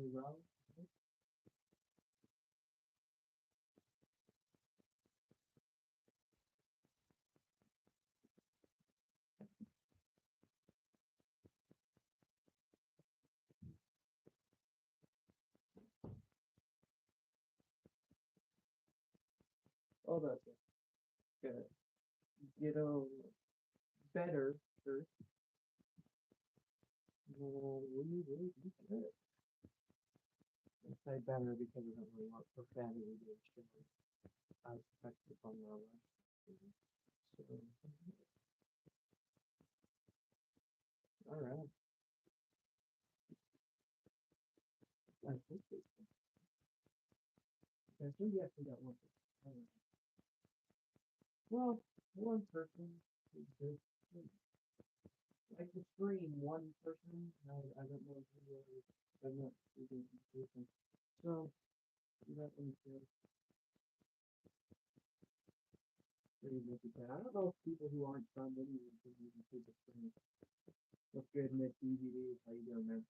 really well. Oh, that's good. Get a better first. We good. I say better because I don't really want profanity to show. I expect it on my last. So, all right. I think it's. I think you actually got one. Well, one person is good. Like the stream, one person. I don't know if you really. I'm not even person. So, you got one good. I don't know if people who aren't from Indian can even see the stream. What's good, Nick? DVD. How you doing, man?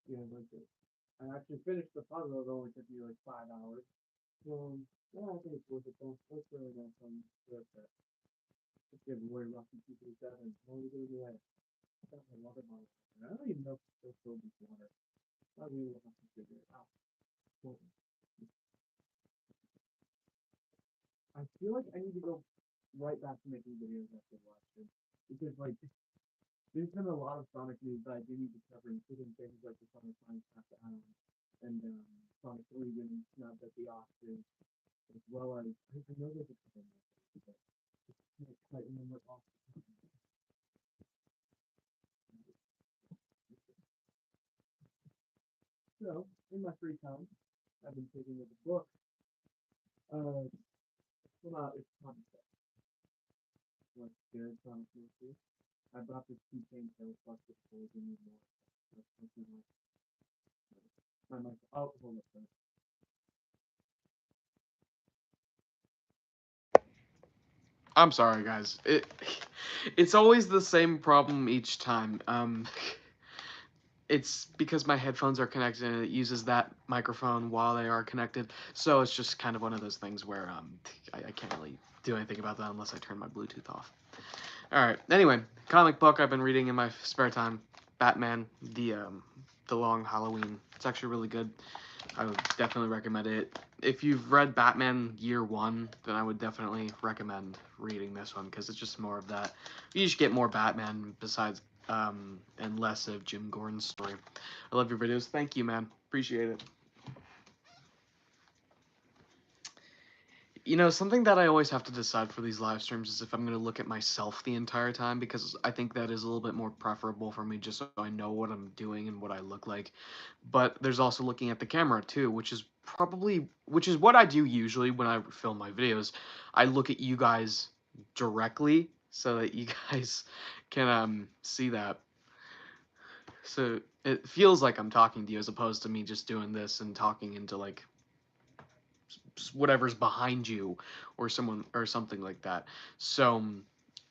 Yeah, like it. I actually finished the puzzle. It only took me like 5 hours. Yeah, I think it's worth it though. That's really nice on worth it. Let's give away Rocky 237. What are we gonna do that? I got my water bottle. I don't even know if it's still filled with water. I really will have to figure it out. Well, I feel like I need to go right back to making videos after watching. Because like there's been a lot of Sonic news that I do need to cover, including things like the Sonic Minecraft and Sonic 3 getting snubbed at the Oscars, as well as I know there's a couple more things, but I can't quite remember off the top of my head. So, in my free time, I've been taking up a book. It's Sonic Stuff. What's good, Sonic Movie. I bought this keychain so it's plus the toys and need more. That's my mic. Oh, hold up, sorry. I'm sorry, guys. It's always the same problem each time. It's because my headphones are connected and it uses that microphone while they are connected. So it's just kind of one of those things where I can't really do anything about that unless I turn my Bluetooth off. All right. Anyway, comic book I've been reading in my spare time, Batman, the Long Halloween. It's actually really good. I would definitely recommend it. If you've read Batman Year One, then I would definitely recommend reading this one because it's just more of that. You just get more Batman besides and less of Jim Gordon's story. I love your videos. Thank you, man. Appreciate it. You know, something that I always have to decide for these live streams is if I'm going to look at myself the entire time because I think that is a little bit more preferable for me just so I know what I'm doing and what I look like. But there's also looking at the camera too, which is what I do usually when I film my videos. I look at you guys directly so that you guys can see that. So it feels like I'm talking to you as opposed to me just doing this and talking into like whatever's behind you or someone or something like that. So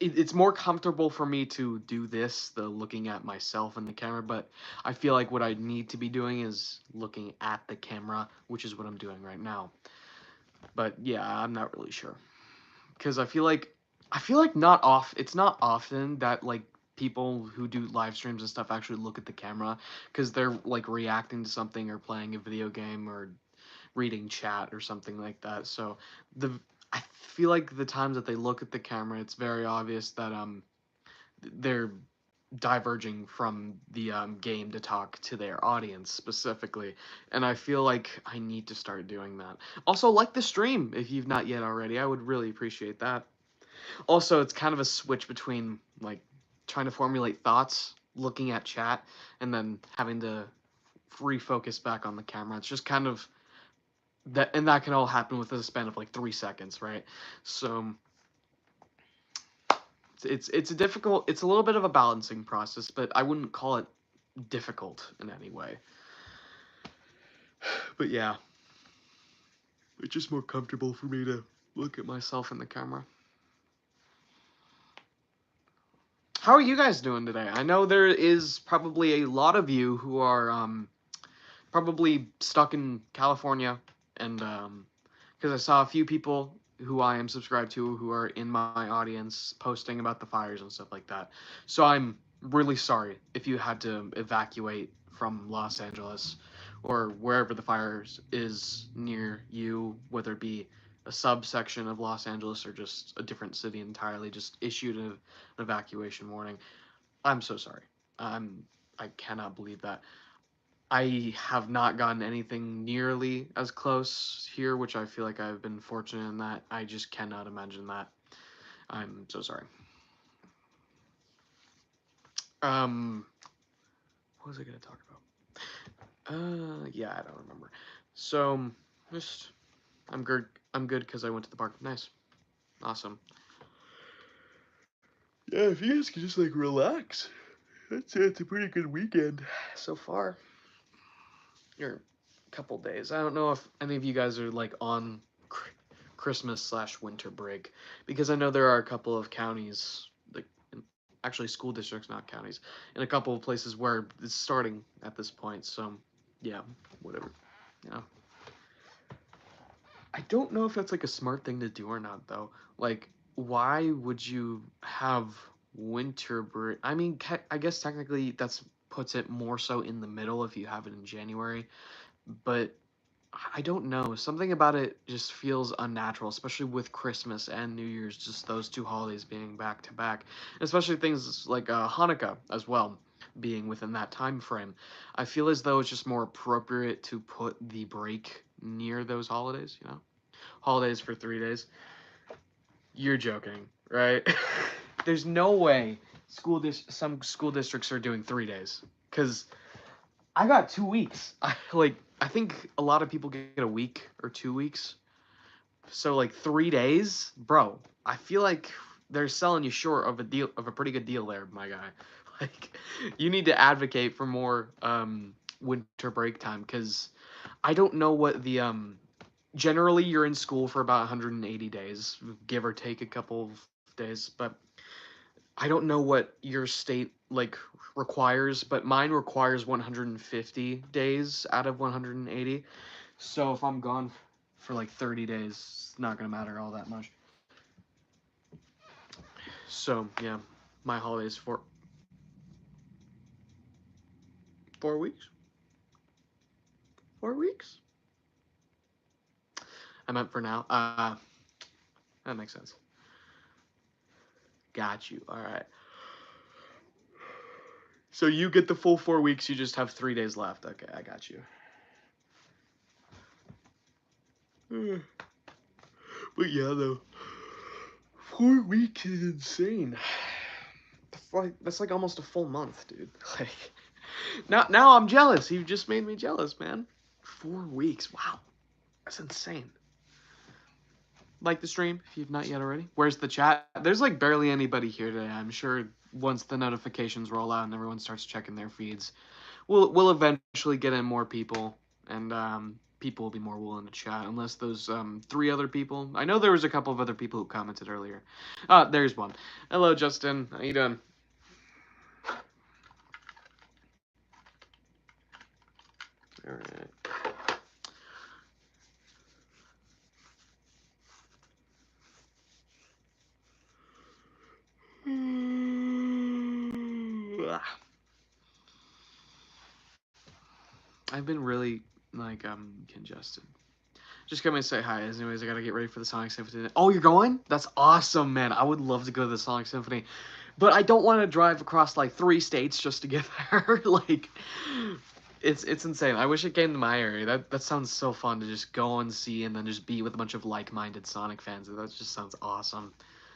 it's more comfortable for me to do this, the looking at myself in the camera, but I feel like what I need to be doing is looking at the camera, which is what I'm doing right now. But yeah, I'm not really sure because I feel like it's not often that like people who do live streams and stuff actually look at the camera because they're like reacting to something or playing a video game or reading chat or something like that. So the I feel like the times that they look at the camera, it's very obvious that they're diverging from the game to talk to their audience specifically, and I feel like I need to start doing that. Also, like the stream if you've not yet already, I would really appreciate that. Also, it's kind of a switch between like trying to formulate thoughts, looking at chat, and then having to refocus back on the camera. It's just kind of that, and that can all happen within a span of like 3 seconds, right? So it's a little bit of a balancing process, but I wouldn't call it difficult in any way. But yeah, it's just more comfortable for me to look at myself in the camera. How are you guys doing today? I know there is probably a lot of you who are probably stuck in California, and because I saw a few people who I am subscribed to who are in my audience posting about the fires and stuff like that. So I'm really sorry if you had to evacuate from Los Angeles or wherever the fires is near you, whether it be a subsection of Los Angeles or just a different city entirely, just issued an evacuation warning. I'm so sorry. I'm I cannot believe that. I have not gotten anything nearly as close here, which I feel like I've been fortunate in that. I just cannot imagine that. I'm so sorry. Um, what was I gonna talk about? Yeah, I don't remember. So, just I'm good. I'm good because I went to the park. Nice, awesome. Yeah, if you guys could just like relax, I'd say it's a pretty good weekend so far. Or a couple days. I don't know if any of you guys are like on Christmas/winter break, because I know there are a couple of counties, like actually school districts, not counties, in a couple of places where it's starting at this point. So yeah, whatever. You know, I don't know if that's like a smart thing to do or not though. Like, why would you have winter break? I mean, I guess technically that's puts it more so in the middle if you have it in January, but I don't know. Something about it just feels unnatural, especially with Christmas and New Year's, just those two holidays being back to back. Especially things like Hanukkah as well, being within that time frame. I feel as though it's just more appropriate to put the break near those holidays, you know? Holidays for 3 days. You're joking, right? There's no way some school districts are doing 3 days. Because I got 2 weeks. I think a lot of people get a week or 2 weeks. So like 3 days, bro. I feel like they're selling you short of a pretty good deal there, my guy. Like you need to advocate for more winter break time because I don't know what the generally you're in school for about 180 days, give or take a couple of days, but I don't know what your state like requires, but mine requires 150 days out of 180. So if I'm gone for like 30 days, it's not gonna matter all that much. So yeah, my holidays for 4 weeks. 4 weeks. I meant for now. That makes sense. Got you. All right. So you get the full 4 weeks. You just have 3 days left. Okay, I got you. But yeah, though, 4 weeks is insane. That's like almost a full month, dude. Like now I'm jealous. You just made me jealous, man. 4 weeks. Wow, that's insane. Like the stream if you've not yet already. Where's the chat? There's like barely anybody here today. I'm sure once the notifications roll out and everyone starts checking their feeds, we'll eventually get in more people, and people will be more willing to chat. Unless those three other people. I know there was a couple of other people who commented earlier. There's one. Hello, Justin. How you doing? All right. I've been really like congested. Just come and say hi. Anyways, I gotta get ready for the Sonic Symphony. Oh, you're going? That's awesome, man. I would love to go to the Sonic Symphony, but I don't want to drive across like 3 states just to get there. Like, it's insane. I wish it came to my area. That sounds so fun to just go and see, and then just be with a bunch of like-minded Sonic fans. That just sounds awesome.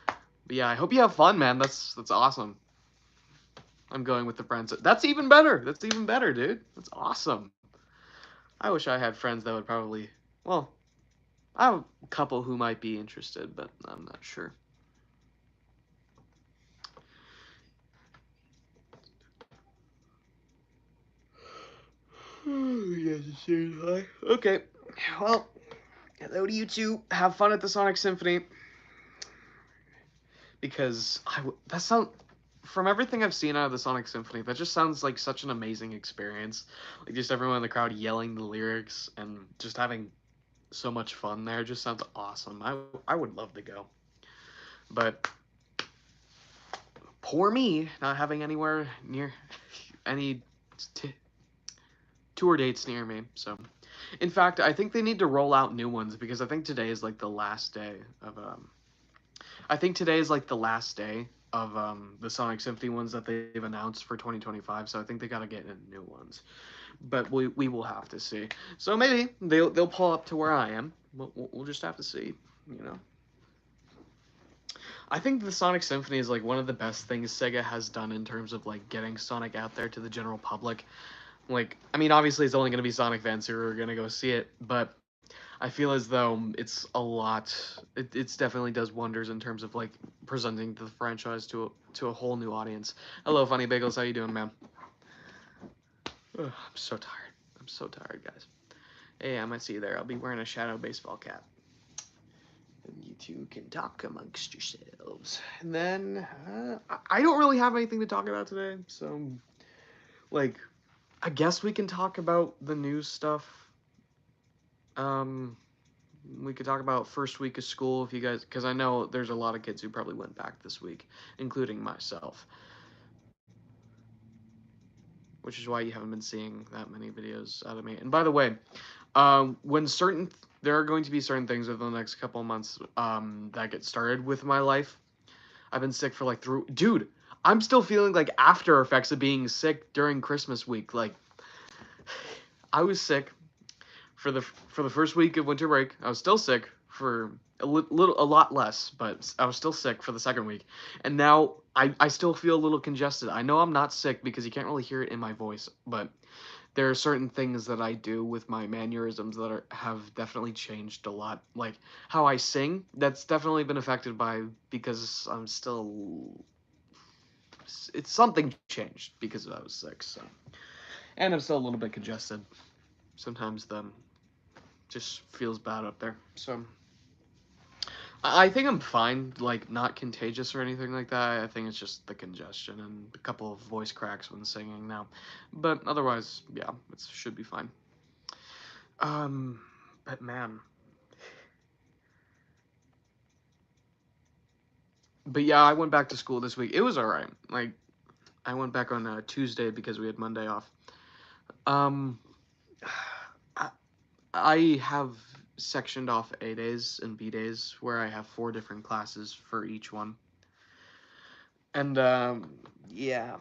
But yeah, I hope you have fun, man. That's awesome. I'm going with the friends. That's even better. That's even better, dude. That's awesome. I wish I had friends that would probably, well, I have a couple who might be interested, but I'm not sure. Yes, seriously. Okay. Well, hello to you two. Have fun at the Sonic Symphony. Because that sound. from everything I've seen out of the Sonic Symphony, that just sounds like such an amazing experience. Like just everyone in the crowd yelling the lyrics and just having so much fun there. Just sounds awesome. I would love to go, but poor me not having anywhere near any t- tour dates near me. So, in fact, I think they need to roll out new ones because I think today is like the last day of I think today is like the last day of the Sonic Symphony ones that they've announced for 2025. So I think they gotta get in new ones. But we will have to see. So maybe they'll pull up to where I am. We'll just have to see. You know. I think the Sonic Symphony is like one of the best things Sega has done in terms of like getting Sonic out there to the general public. Like, I mean, obviously it's only going to be Sonic fans who are going to go see it, but I feel as though it's a lot. It's definitely does wonders in terms of like presenting the franchise to a whole new audience. Hello, Funny Bagels. How you doing, man? Ugh, I'm so tired. I'm so tired, guys. Hey, I might see you there. I'll be wearing a shadow baseball cap. And you two can talk amongst yourselves. And then I don't really have anything to talk about today, so like I guess we can talk about the news stuff. Um, we could talk about first week of school if you guys, because I know there's a lot of kids who probably went back this week, including myself, which is why you haven't been seeing that many videos out of me. And by the way, when there are going to be certain things over the next couple of months that get started with my life. I've been sick for like dude, I'm still feeling like after effects of being sick during Christmas week. Like I was sick for the first week of winter break. I was still sick for a lot less, but I was still sick for the second week. And now I still feel a little congested. I know I'm not sick because you can't really hear it in my voice, but there are certain things that I do with my mannerisms that have definitely changed a lot. Like how I sing, that's definitely been affected by because I'm still it's something changed because I was sick. So, and I'm still a little bit congested. Sometimes the just feels bad up there. So I think I'm fine, like not contagious or anything like that. I think it's just the congestion and a couple of voice cracks when singing now, but otherwise, yeah, it should be fine. Um, but man, but yeah, I went back to school this week. It was all right. Like I went back on Tuesday because we had Monday off. Um, I, I have sectioned off A days and B days where I have 4 different classes for each one. And yeah,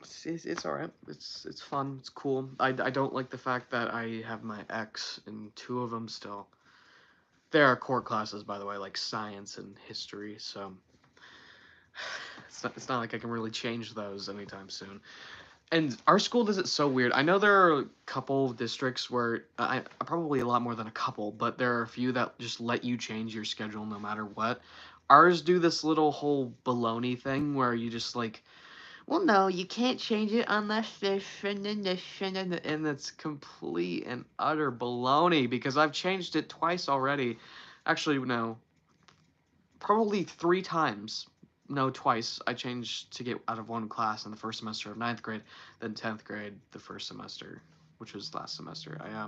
it's all right. It's fun. It's cool. I don't like the fact that I have my ex in 2 of them still. There are core classes, by the way, like science and history. So it's not like I can really change those anytime soon. And our school does it so weird. I know there are a couple of districts where probably a lot more than a couple, but there are a few that just let you change your schedule no matter what. Ours do this little whole baloney thing where you just like, well, no, you can't change it unless this and then this and it's complete and utter baloney because I've changed it twice already. Actually, no, probably 3 times. No, twice. I changed to get out of one class in the first semester of ninth grade, then 10th grade the first semester, which was last semester. I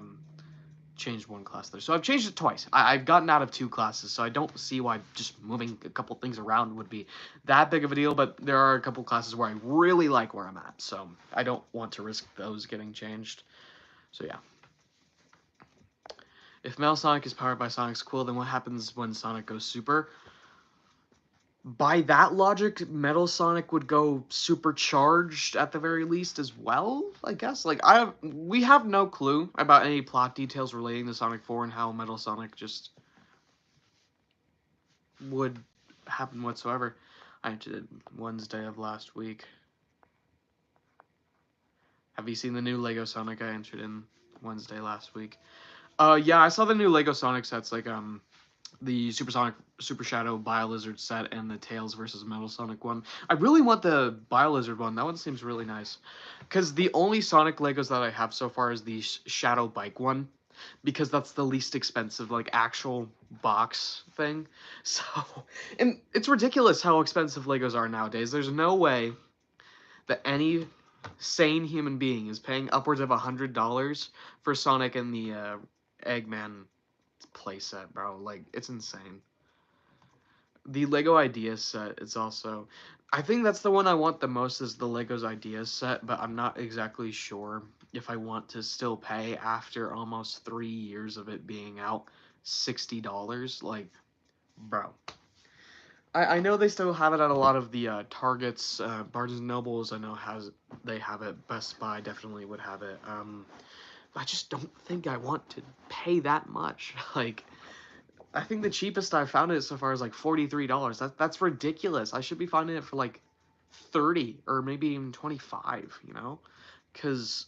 changed one class there. So I've changed it twice. I've gotten out of 2 classes, so I don't see why just moving a couple things around would be that big of a deal, but there are a couple classes where I really like where I'm at, so I don't want to risk those getting changed. So yeah. If Metal Sonic is powered by Sonic's Quill, then what happens when Sonic goes super? By that logic, Metal Sonic would go supercharged at the very least as well, I guess. Like we have no clue about any plot details relating to Sonic 4 and how Metal Sonic just would happen whatsoever. I did Wednesday of last week. Have you seen the new Lego Sonic I entered in Wednesday last week? Yeah, I saw the new Lego Sonic sets, like the Super Sonic Super Shadow Biolizard set and the Tails versus Metal Sonic one. I really want the Biolizard one. That one seems really nice. Because the only Sonic Legos that I have so far is the Shadow Bike one. because that's the least expensive, like, actual box thing. So, and it's ridiculous how expensive Legos are nowadays. There's no way that any sane human being is paying upwards of $100 for Sonic and the Eggman playset, bro. Like, it's insane. The Lego Ideas set is also, I think that's the one I want the most, is the Legos Ideas set, but I'm not exactly sure if I want to still pay after almost 3 years of it being out $60. Like, bro. I know they still have it at a lot of the Targets, Barnes and Nobles. I know they have it. Best Buy definitely would have it. I just don't think I want to pay that much. Like, I think the cheapest I've found it so far is like $43. That's ridiculous. I should be finding it for like 30 or maybe even 25, you know? Cuz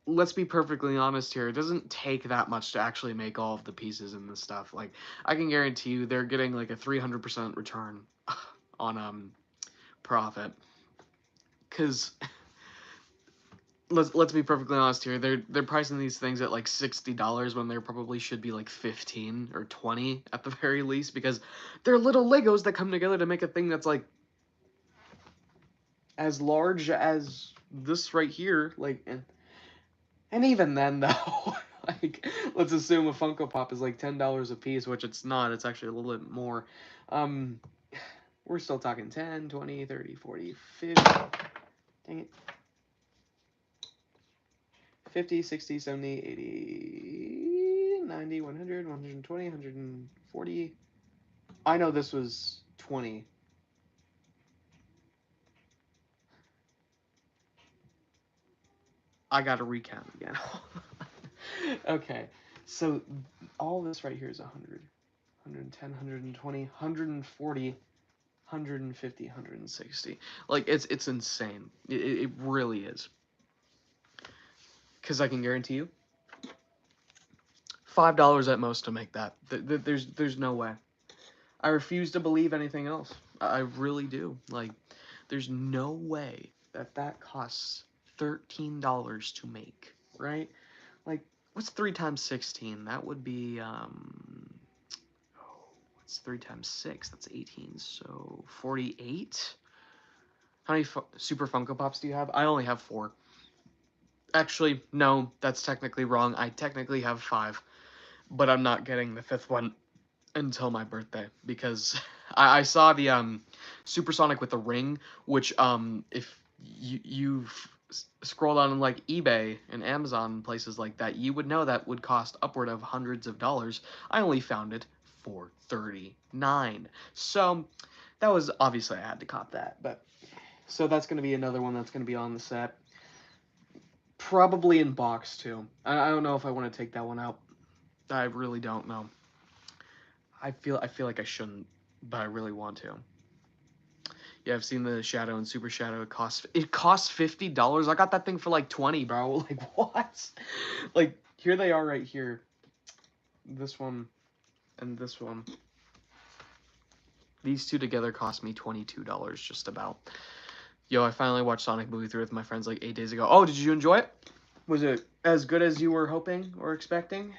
let's be perfectly honest here, it doesn't take that much to actually make all of the pieces in this stuff. Like, I can guarantee you they're getting like a 300% return on profit, cuz let's be perfectly honest here. They're pricing these things at like $60 when they probably should be like 15 or 20 at the very least, because they're little Legos that come together to make a thing that's like as large as this right here. Like, and even then though, like, let's assume a Funko Pop is like $10 a piece, which it's not. It's actually a little bit more. Um, we're still talking 10, 20, 30, 40, 50. Dang it. 50, 60, 70, 80, 90, 100, 120, 140. I know this was 20. I gotta recount again. Okay, so all this right here is 100, 110, 120, 140, 150, 160. Like, it's insane. It really is. Because I can guarantee you, $5 at most to make that. There's no way. I refuse to believe anything else. I really do. Like, there's no way that that costs $13 to make, right? Like, what's 3 times 16? That would be, what's 3 times 6? That's 18, so 48? How many Super Funko Pops do you have? I only have 4. Actually, no, that's technically wrong. I technically have 5, but I'm not getting the 5th one until my birthday, because I saw the Supersonic with the ring, which if you've scrolled on like eBay and Amazon and places like that, you would know that would cost upward of hundreds of dollars. I only found it for $39, so that was, obviously I had to cop that. But so that's going to be another one that's going to be on the set, probably in box too. I don't know if I want to take that one out. I really don't know. I feel like I shouldn't, but I really want to. Yeah, I've seen the Shadow and Super Shadow. It costs $50. I got that thing for like 20, bro. Like, what? Like, here they are right here. This one and this one. These two together cost me $22 just about. Yo, I finally watched Sonic movie 3 with my friends like 8 days ago. Oh, did you enjoy it? Was it as good as you were hoping or expecting?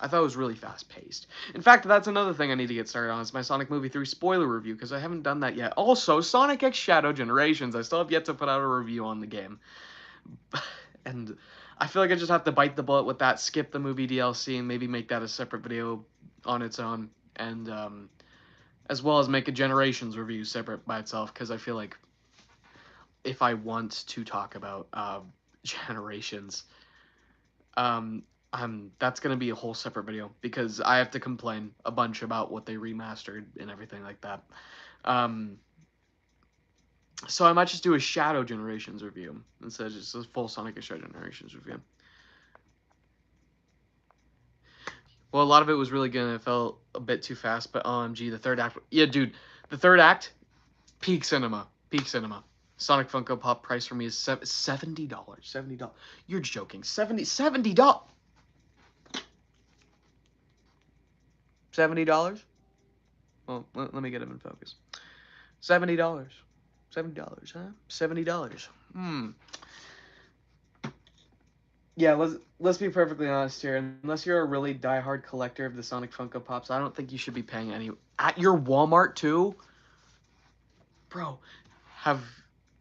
I thought it was really fast paced. In fact, that's another thing I need to get started on, is my Sonic Movie 3 spoiler review, because I haven't done that yet. Also, Sonic X Shadow Generations. I still have yet to put out a review on the game. And I feel like I just have to bite the bullet with that, skip the movie DLC, and maybe make that a separate video on its own. And as well as make a Generations review separate by itself, because I feel like if I want to talk about Generations, that's gonna be a whole separate video, because I have to complain a bunch about what they remastered and everything like that. So I might just do a Shadow Generations review instead of just a full Sonic Shadow Generations review. Well, a lot of it was really good and it felt a bit too fast, but OMG, the third act, yeah, dude, the third act, peak cinema, peak cinema. Sonic Funko Pop price for me is $70. $70. You're joking. $70. $70? Well, let me get him in focus. $70. $70, huh? $70. Yeah, let's be perfectly honest here. Unless you're a really diehard collector of the Sonic Funko Pops, I don't think you should be paying any at your Walmart too. Bro, have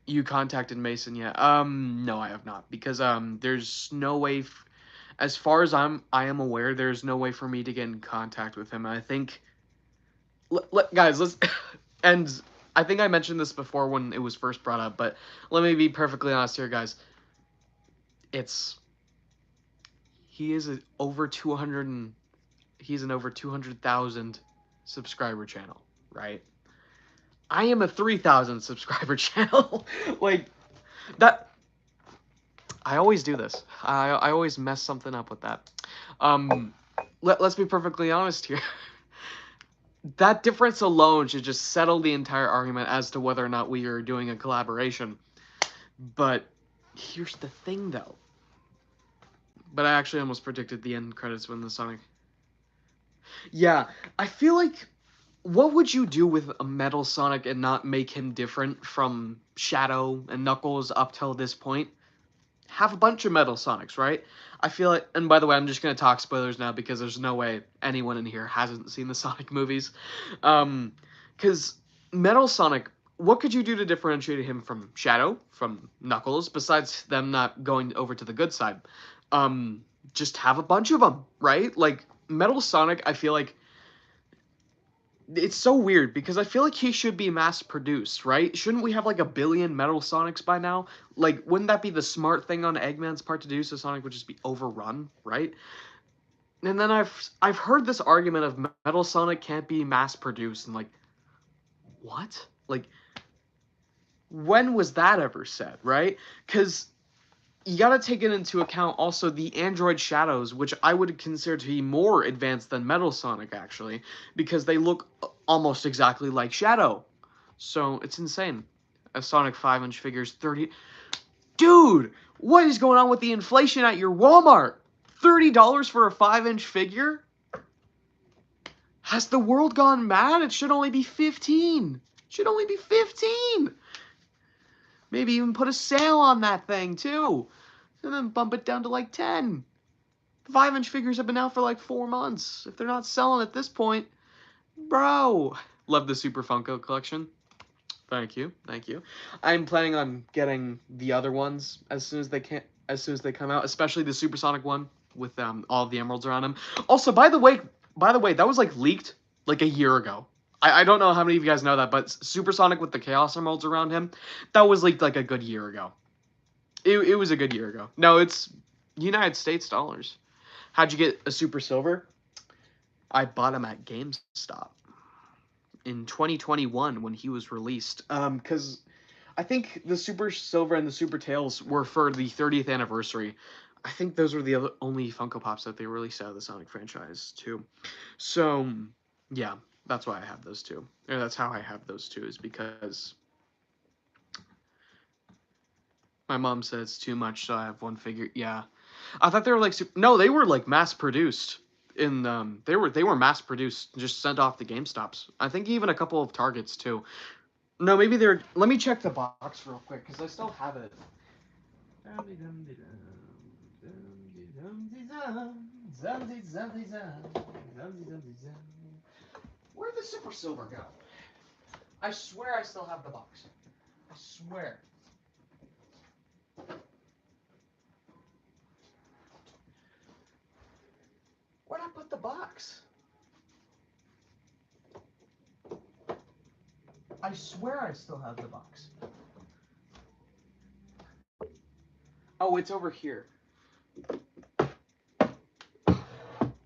you contacted Mason yet? No, I have not because there's no way as far as I am aware, there's no way for me to get in contact with him. I think guys, let's and I think I mentioned this before when it was first brought up, but let me be perfectly honest here, guys. It's he is a, over 200 and he's an over 200,000 subscriber channel, right? I am a 3,000 subscriber channel. Like that I always do this. I always mess something up with that. Let's be perfectly honest here. That difference alone should just settle the entire argument as to whether or not we are doing a collaboration. But here's the thing, though. But I actually almost predicted the end credits when the Sonic. Yeah, I feel like. What would you do with a Metal Sonic and not make him different from Shadow and Knuckles up till this point? Have a bunch of Metal Sonics, right? I feel like, and by the way, I'm just gonna talk spoilers now because there's no way anyone in here hasn't seen the Sonic movies. Because Metal Sonic, what could you do to differentiate him from Shadow, from Knuckles, besides them not going over to the good side? Just have a bunch of them, right? Like Metal Sonic, I feel like it's so weird because I feel like he should be mass produced, right? Shouldn't we have like a billion Metal Sonics by now? Like, wouldn't that be the smart thing on Eggman's part to do so Sonic would just be overrun, right? And then I've heard this argument of Metal Sonic can't be mass produced and like what? Like when was that ever said, right? Cuz you got to take it into account also the android shadows, which I would consider to be more advanced than Metal Sonic actually, because they look almost exactly like Shadow. So it's insane. A Sonic 5-inch figure's 30. Dude, what is going on with the inflation at your Walmart? $30 for a 5-inch figure? Has the world gone mad? It should only be 15. It should only be 15. Maybe even put a sale on that thing too. And then bump it down to like 10. The 5-inch figures have been out for like 4 months. If they're not selling at this point, bro. Love the Super Funko collection. Thank you, thank you. I'm planning on getting the other ones as soon as they come out, especially the Supersonic one with all of the emeralds around them. Also, by the way, that was like leaked like a year ago. I don't know how many of you guys know that, but Supersonic with the Chaos Emeralds around him, that was leaked like a good year ago. It was a good year ago. No, it's United States dollars. How'd you get a Super Silver? I bought him at GameStop in 2021 when he was released. Because I think the Super Silver and the Super Tails were for the 30th anniversary. I think those were the only Funko Pops that they released out of the Sonic franchise too. So yeah, that's why I have those two. Or that's how I have those two, is because my mom said it's too much, so I have one figure. Yeah, I thought they were like no, they were like mass produced. They were mass produced, just sent off to GameStops. I think even a couple of Targets too. No, maybe they're. Let me check the box real quick because I still have it. Where'd the Super Silver go? I swear I still have the box. I swear. Where'd I put the box? I swear I still have the box. Oh, it's over here.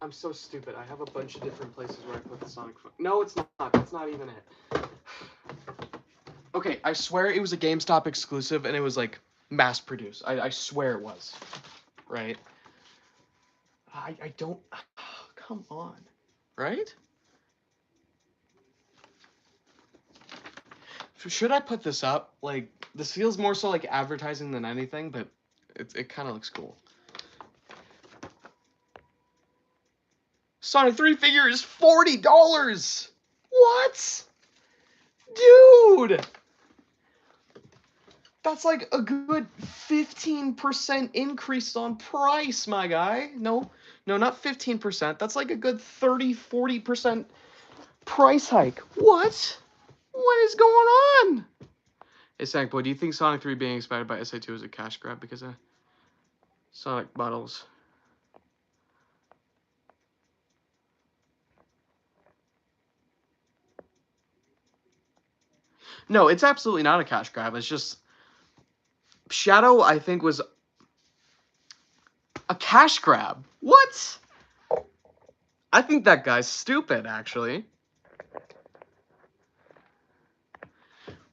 I'm so stupid. I have a bunch of different places where I put the Sonic. No, it's not. That's not even it. Okay, I swear it was a GameStop exclusive, and it was like mass produced. I swear it was. Right? I don't. Come on. Right? Should I put this up? Like, this feels more so like advertising than anything, but it kind of looks cool. Sonic 3 figure is $40! What? Dude! That's like a good 15% increase on price, my guy. No, not 15%. That's like a good 30-40% price hike. What? What is going on? Hey, SanicBoi, do you think Sonic 3 being inspired by SA2 is a cash grab because of Sonic bottles? No, it's absolutely not a cash grab. It's just Shadow, I think, was a cash grab. What? I think that guy's stupid, actually.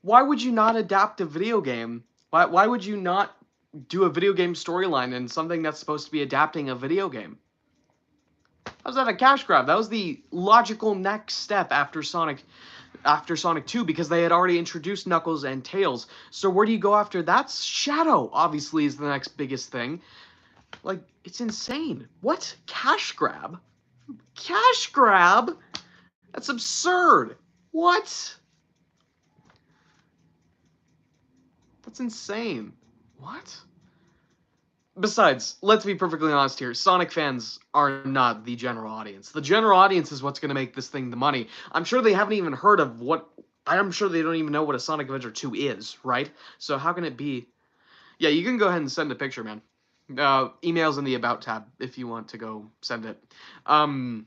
Why would you not adapt a video game? Why would you not do a video game storyline in something that's supposed to be adapting a video game? How's that a cash grab? That was the logical next step after Sonic 2 because they had already introduced Knuckles and Tails. So where do you go after that? Shadow, obviously, is the next biggest thing. Like, it's insane. What? Cash grab? Cash grab? That's absurd. What? That's insane. What? Besides, let's be perfectly honest here. Sonic fans are not the general audience. The general audience is what's going to make this thing the money. I'm sure they haven't even heard of what... I'm sure they don't even know what a Sonic Adventure 2 is, right? So how can it be... Yeah, you can go ahead and send a picture, man. Emails in the About tab if you want to go send it. The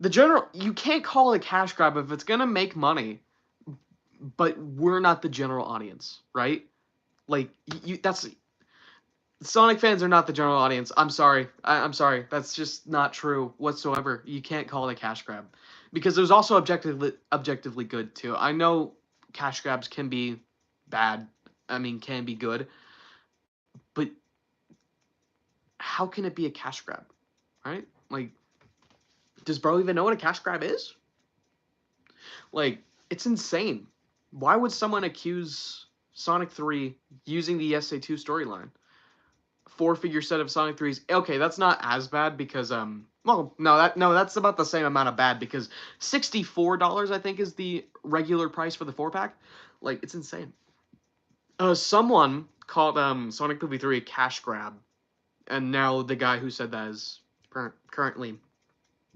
general... You can't call it a cash grab if it's going to make money, but we're not the general audience, right? Like, that's... Sonic fans are not the general audience. I'm sorry. I'm sorry. That's just not true whatsoever. You can't call it a cash grab. Because it was also objectively good, too. I know cash grabs can be bad. I mean, can be good. But how can it be a cash grab? Right? Like, does bro even know what a cash grab is? Like, it's insane. Why would someone accuse Sonic 3 using the SA2 storyline? 4-figure set of Sonic 3s. Okay, that's not as bad because well, that's about the same amount of bad because $64 I think is the regular price for the 4-pack. Like, it's insane. Someone called Sonic Movie 3 a cash grab, and now the guy who said that is currently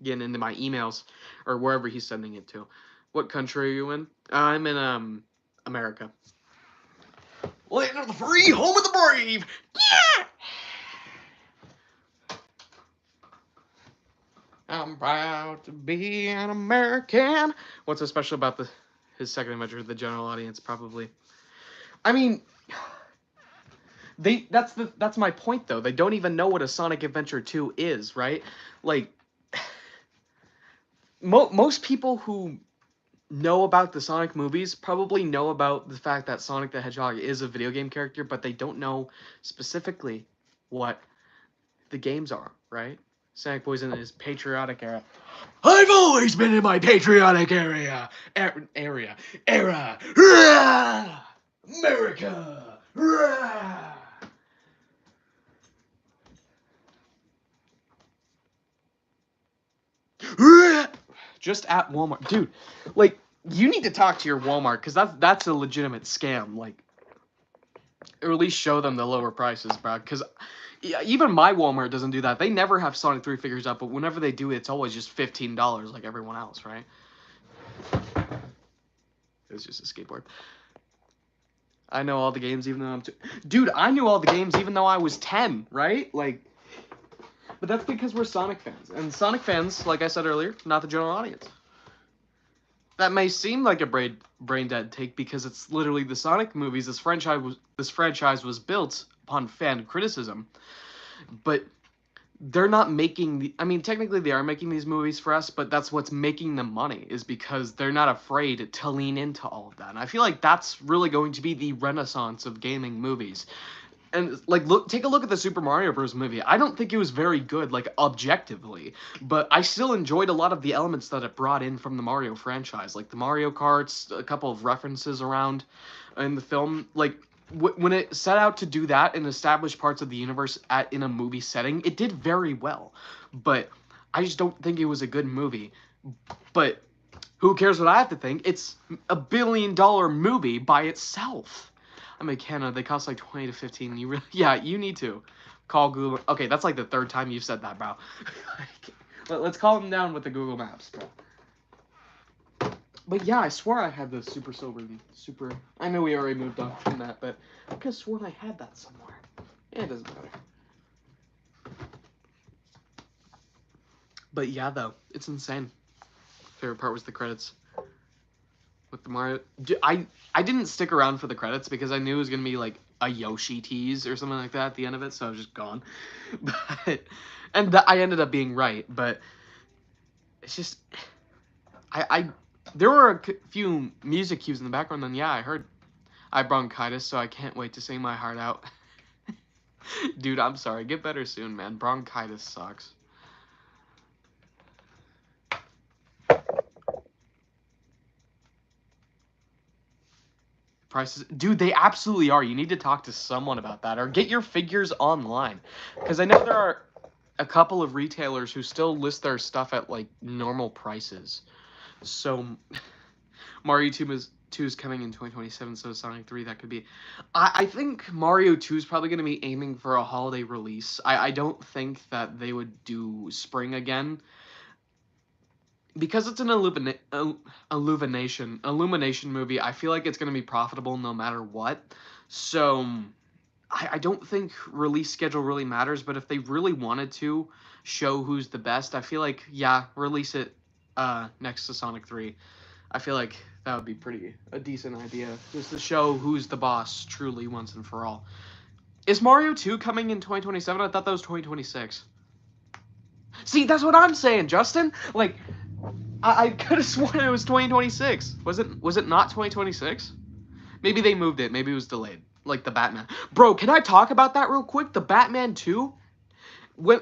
getting into my emails or wherever he's sending it to. What country are you in? I'm in America. Land of the free, home of the brave. Yeah. I'm proud to be an American. What's so special about his second adventure? The general audience, probably. I mean, that's my point though. They don't even know what a Sonic Adventure 2 is, right? Like, most people who know about the Sonic movies probably know about the fact that Sonic the Hedgehog is a video game character, but they don't know specifically what the games are, right? SanicBoi's in his patriotic era. I've always been in my patriotic era. Rah! America. Rah! Rah! Just at Walmart, dude. Like, you need to talk to your Walmart because that's a legitimate scam. Like, or at least show them the lower prices, bro. Because yeah, even my Walmart doesn't do that. They never have Sonic 3 figures up, but whenever they do, it's always just $15 like everyone else, right? It's just a skateboard. I know all the games even though I'm Dude, I knew all the games even though I was 10, right? Like, but that's because we're Sonic fans. And Sonic fans, like I said earlier, not the general audience. That may seem like a brain dead take because it's literally the Sonic movies. This franchise was built upon fan criticism. But they're not making I mean, technically they are making these movies for us, but that's what's making them money is because they're not afraid to lean into all of that. And I feel like that's really going to be the renaissance of gaming movies. And like, take a look at the Super Mario Bros. Movie. I don't think it was very good, like, objectively, but I still enjoyed a lot of the elements that it brought in from the Mario franchise, like the Mario Karts, a couple of references around in the film. Like, when it set out to do that and establish parts of the universe in a movie setting, it did very well. But I just don't think it was a good movie. But who cares what I have to think? It's a $1 billion movie by itself. I'm in Canada. They cost like 20 to 15. You really, yeah, you need to call Google. Okay, that's like the third time you've said that, bro. Let's call them down with the Google Maps, bro. But yeah, I swore I had the super silver and super. I know we already moved on from that, but I could have sworn I had that somewhere. Yeah, it doesn't matter. But yeah, though, it's insane. Favorite part was the credits with the Mario. I didn't stick around for the credits because I knew it was gonna be like a Yoshi tease or something like that at the end of it, so I was just gone. But I ended up being right, but it's just I there were a few music cues in the background. And yeah, I heard I have bronchitis, so I can't wait to sing my heart out. Dude, I'm sorry. Get better soon, man. Bronchitis sucks. Prices, dude, they absolutely are. You need to talk to someone about that or get your figures online. Because I know there are a couple of retailers who still list their stuff at like normal prices. So Mario 2 is coming in 2027, so Sonic 3, that could be. I think Mario 2 is probably going to be aiming for a holiday release. I don't think that they would do spring again. Because it's an illumination movie, I feel like it's going to be profitable no matter what. So I don't think release schedule really matters, but if they really wanted to show who's the best, I feel like, yeah, release it next to Sonic 3. I feel like that would be a decent idea, just to show who's the boss truly once and for all. Is Mario 2 coming in 2027? I thought that was 2026. See, that's what I'm saying, Justin. Like, I could have sworn it was 2026. Was it not 2026? Maybe they moved it. Maybe it was delayed. Like the Batman. Bro, can I talk about that real quick? The Batman 2?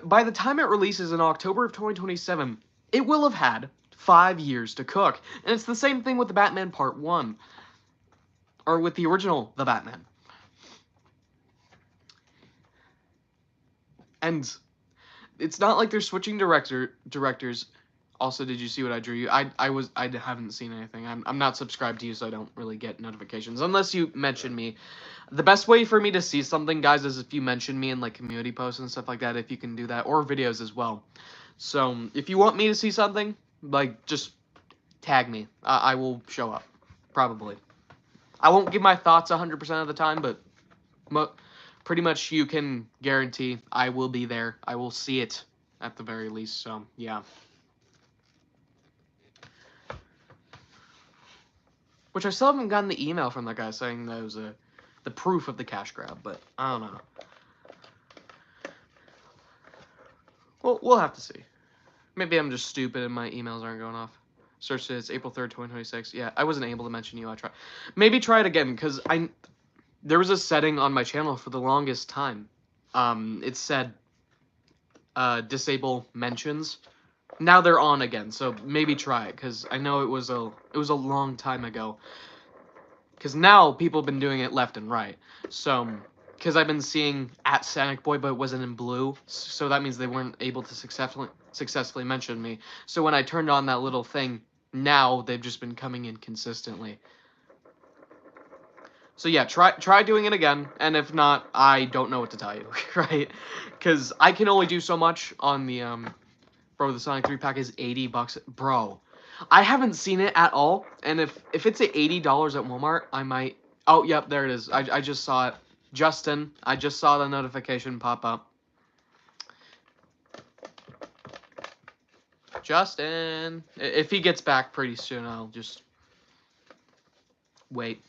By the time it releases in October of 2027, it will have had 5 years to cook. And it's the same thing with the Batman Part 1. Or with the original The Batman. And it's not like they're switching directors. Also, did you see what I drew you? I haven't seen anything. I'm not subscribed to you, so I don't really get notifications unless you mention me. The best way for me to see something, guys, is if you mention me in like community posts and stuff like that. If you can do that, or videos as well. So if you want me to see something, like just tag me. I will show up, probably. I won't give my thoughts 100% of the time, but pretty much you can guarantee I will be there. I will see it at the very least. So yeah. Which I still haven't gotten the email from that guy saying that it was the proof of the cash grab, but I don't know. Well, we'll have to see. Maybe I'm just stupid and my emails aren't going off. Search this April 3rd, 2026. Yeah, I wasn't able to mention you. I tried. Maybe try it again, because there was a setting on my channel for the longest time. It said disable mentions. Now they're on again, so maybe try it, because I know it was a long time ago. Because now people have been doing it left and right. So, because I've been seeing at SanicBoi, but it wasn't in blue, so that means they weren't able to successfully mention me. So when I turned on that little thing, now they've just been coming in consistently. So yeah, try doing it again, and if not, I don't know what to tell you, right? Because I can only do so much on the bro. The Sonic 3 pack is $80, bro. I haven't seen it at all, and if it's at $80 at Walmart, I might. Oh, yep, there it is. I just saw it, Justin. I just saw the notification pop up. Justin, if he gets back pretty soon, I'll just wait.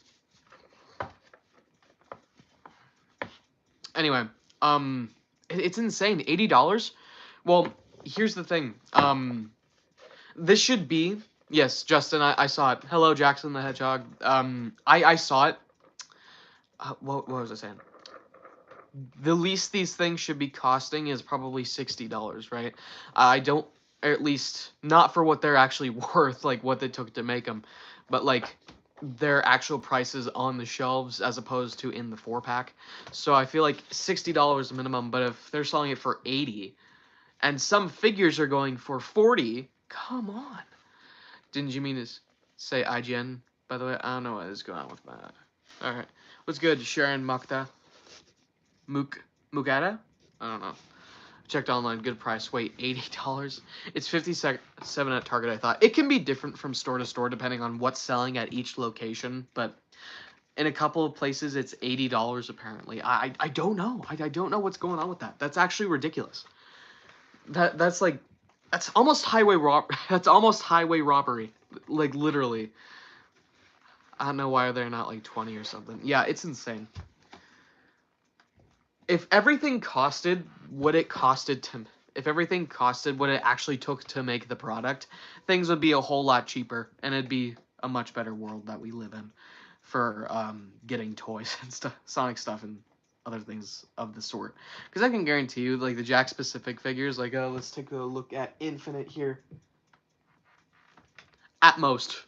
Anyway, it's insane. $80. Well, here's the thing. This should be, yes, Justin. I saw it. Hello, Jackson the Hedgehog. I saw it. What was I saying? The least these things should be costing is probably $60, right? I don't, or at least not for what they're actually worth, like what they took to make them, but like their actual prices on the shelves as opposed to in the 4-pack. So I feel like $60 minimum, but if they're selling it for 80 and some figures are going for 40, come on. Didn't you mean to say IGN, by the way? I don't know what is going on with that. All right. What's good, Sharon Mukata? I don't know. Checked online, good price. Wait, $80. It's 57 at Target. I thought it can be different from store to store depending on what's selling at each location, but in a couple of places it's $80 apparently. I don't know. I don't know what's going on with that. That's actually ridiculous. That's like that's almost that's almost highway robbery. Like literally. I don't know why they're not like 20 or something. Yeah, it's insane. If everything costed what it costed to if everything costed what it actually took to make the product, things would be a whole lot cheaper and it'd be a much better world that we live in for getting toys and stuff, Sonic stuff and other things of the sort. Because I can guarantee you, like the Jack specific figures, like let's take a look at Infinite here. At most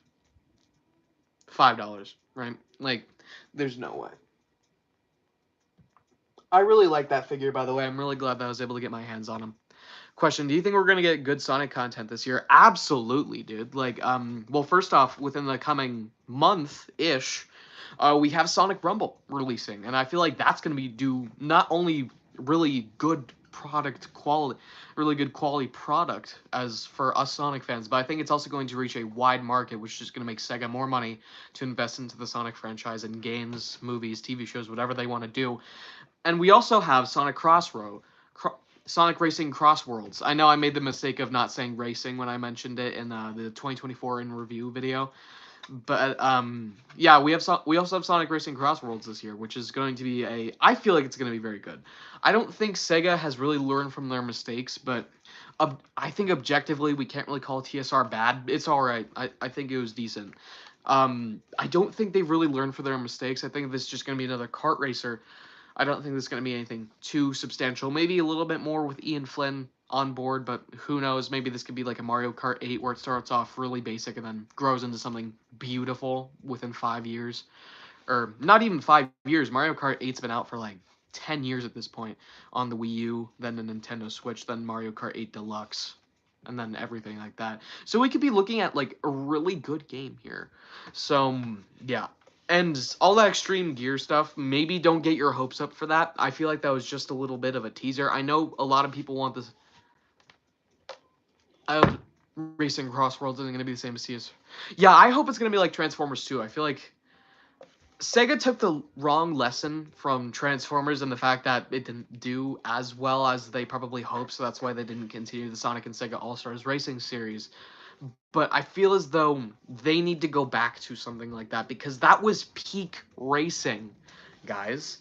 $5, right? Like, there's no way. I really like that figure, by the way. I'm really glad that I was able to get my hands on him. Question: do you think we're gonna get good Sonic content this year? Absolutely, dude. Like, well, first off, within the coming month ish, we have Sonic Rumble releasing, and I feel like that's gonna be do not only really good product quality, really good quality product as for us Sonic fans, but I think it's also going to reach a wide market, which is just gonna make Sega more money to invest into the Sonic franchise in games, movies, TV shows, whatever they want to do. And we also have Sonic Racing Cross Worlds. I know I made the mistake of not saying racing when I mentioned it in the 2024 in review video, but yeah, we also have Sonic Racing Cross Worlds this year, which is going to be I feel like it's going to be very good. I don't think Sega has really learned from their mistakes, but I think objectively we can't really call TSR bad. It's all right. I think it was decent. I don't think they've really learned from their mistakes. I think this is just going to be another kart racer. I don't think there's going to be anything too substantial. Maybe a little bit more with Ian Flynn on board, but who knows? Maybe this could be like a Mario Kart 8 where it starts off really basic and then grows into something beautiful within 5 years. Or not even 5 years. Mario Kart 8's been out for like 10 years at this point on the Wii U, then the Nintendo Switch, then Mario Kart 8 Deluxe, and then everything like that. So we could be looking at like a really good game here. So, yeah, and all that extreme gear stuff, maybe don't get your hopes up for that. I feel like that was just a little bit of a teaser. I know a lot of people want this. I hope Racing Crossworlds isn't going to be the same as CS. Yeah, I hope it's going to be like Transformers 2. I feel like Sega took the wrong lesson from Transformers and the fact that it didn't do as well as they probably hoped, so that's why they didn't continue the Sonic and Sega All-Stars Racing series. But I feel as though they need to go back to something like that because that was peak racing, guys.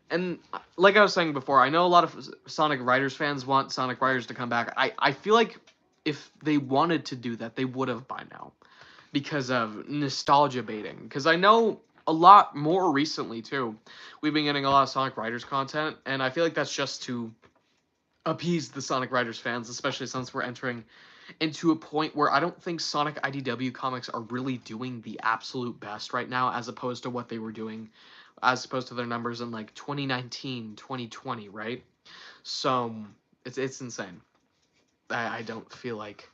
And like I was saying before, I know a lot of Sonic Riders fans want Sonic Riders to come back. I feel like if they wanted to do that, they would have by now because of nostalgia baiting. Because I know a lot more recently, too, we've been getting a lot of Sonic Riders content, and I feel like that's just to appease the Sonic Riders fans, especially since we're entering into a point where I don't think Sonic IDW comics are really doing the absolute best right now as opposed to what they were doing, as opposed to their numbers in like 2019, 2020, right? So it's insane. I don't feel like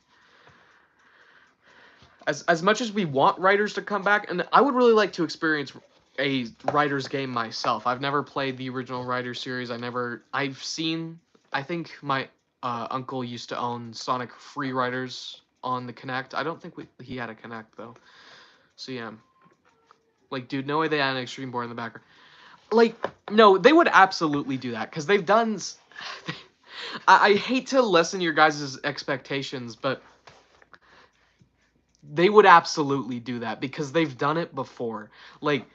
as much as we want writers to come back, and I would really like to experience a writers game myself. I've never played the original writers series. I've seen. I think my uncle used to own Sonic Free Riders on the Connect. I don't think he had a Connect though. So yeah, like dude, no way they had an extreme board in the background. Like no, they would absolutely do that because they've done. I hate to lessen your guys' expectations, but they would absolutely do that because they've done it before. Like,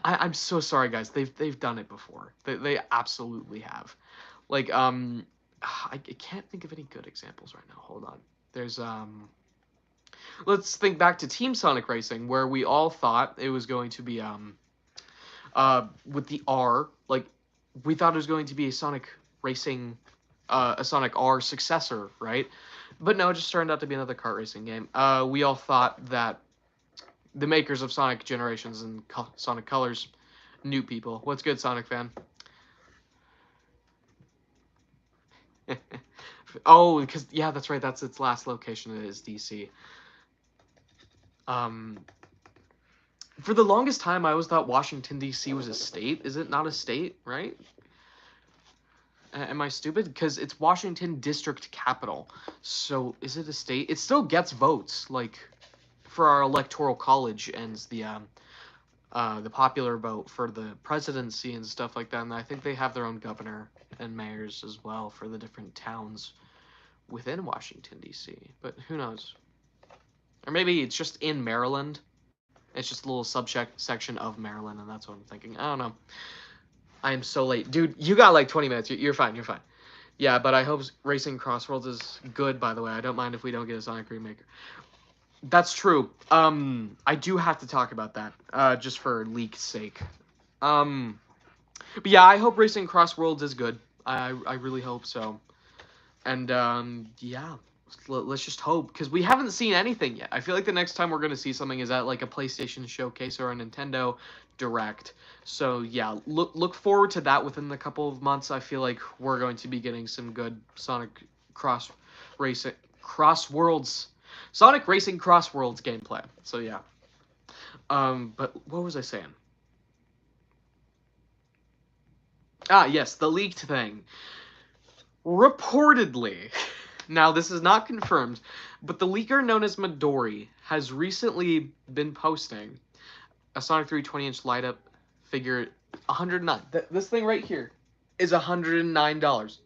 I'm so sorry, guys. They've done it before. They absolutely have. Like, I can't think of any good examples right now. Hold on. There's let's think back to Team Sonic Racing, where we all thought it was going to be with the R, like we thought it was going to be a Sonic Racing, a Sonic R successor, right? But no, it just turned out to be another kart racing game. We all thought that the makers of Sonic Generations and Sonic Colors knew people. What's good, Sonic fan? Oh, because yeah, that's right. That's its last location. It is DC. Um, For the longest time, I always thought Washington D.C. was a state. Is it not a state, right? Am I stupid? Because it's Washington District Capital. So is it a state? It still gets votes, like for our electoral college and the popular vote for the presidency and stuff like that. And I think they have their own governor and mayors as well for the different towns within Washington D.C. But who knows? Or maybe it's just in Maryland. It's just a little section of Maryland, and that's what I'm thinking. I don't know. I am so late, dude. You got like 20 minutes. You're fine. You're fine. Yeah, but I hope Racing Crossworlds is good. By the way, I don't mind if we don't get a Sonic remake. That's true. I do have to talk about that. Just for leak's sake. Um, but yeah, I hope Racing Crossworlds is good. I really hope so. And yeah, let's just hope because we haven't seen anything yet. I feel like the next time we're gonna see something is at like a PlayStation showcase or a Nintendo Direct. So yeah, look forward to that within the couple of months. I feel like we're going to be getting some good Sonic Cross Racing Crossworlds, Sonic Racing Crossworlds gameplay. So yeah. But what was I saying? Ah, yes, the leaked thing. Reportedly, now this is not confirmed, but the leaker known as Midori has recently been posting a Sonic 3 20-inch light up figure 109. This thing right here is $109.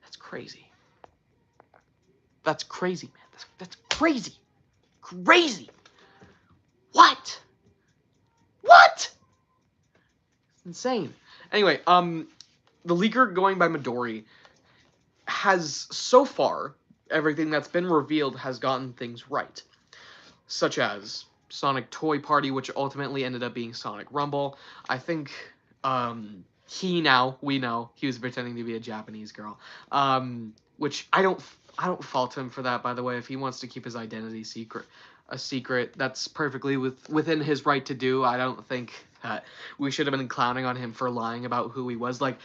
That's crazy. That's crazy, man. That's crazy. Crazy. What? What? It's insane. Anyway, the leaker going by Midori has so far everything that's been revealed has gotten things right, such as Sonic Toy Party, which ultimately ended up being Sonic Rumble. I think we know he was pretending to be a Japanese girl, which I don't fault him for that. By the way, if he wants to keep his identity a secret, that's perfectly within his right to do. I don't think that we should have been clowning on him for lying about who he was. Like,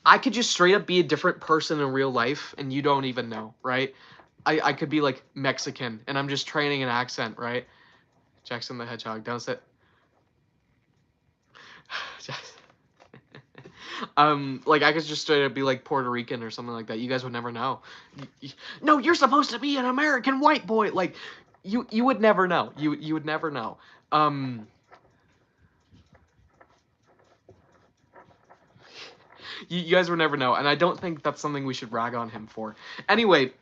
I could just straight up be a different person in real life and you don't even know, right? I could be like Mexican and I'm just training an accent, right? Jackson the Hedgehog, don't say. Like I could just straight up be like Puerto Rican or something like that. You guys would never know. No, you're supposed to be an American white boy. Like, you would never know. You would never know. Um, you guys would never know, and I don't think that's something we should rag on him for. Anyway,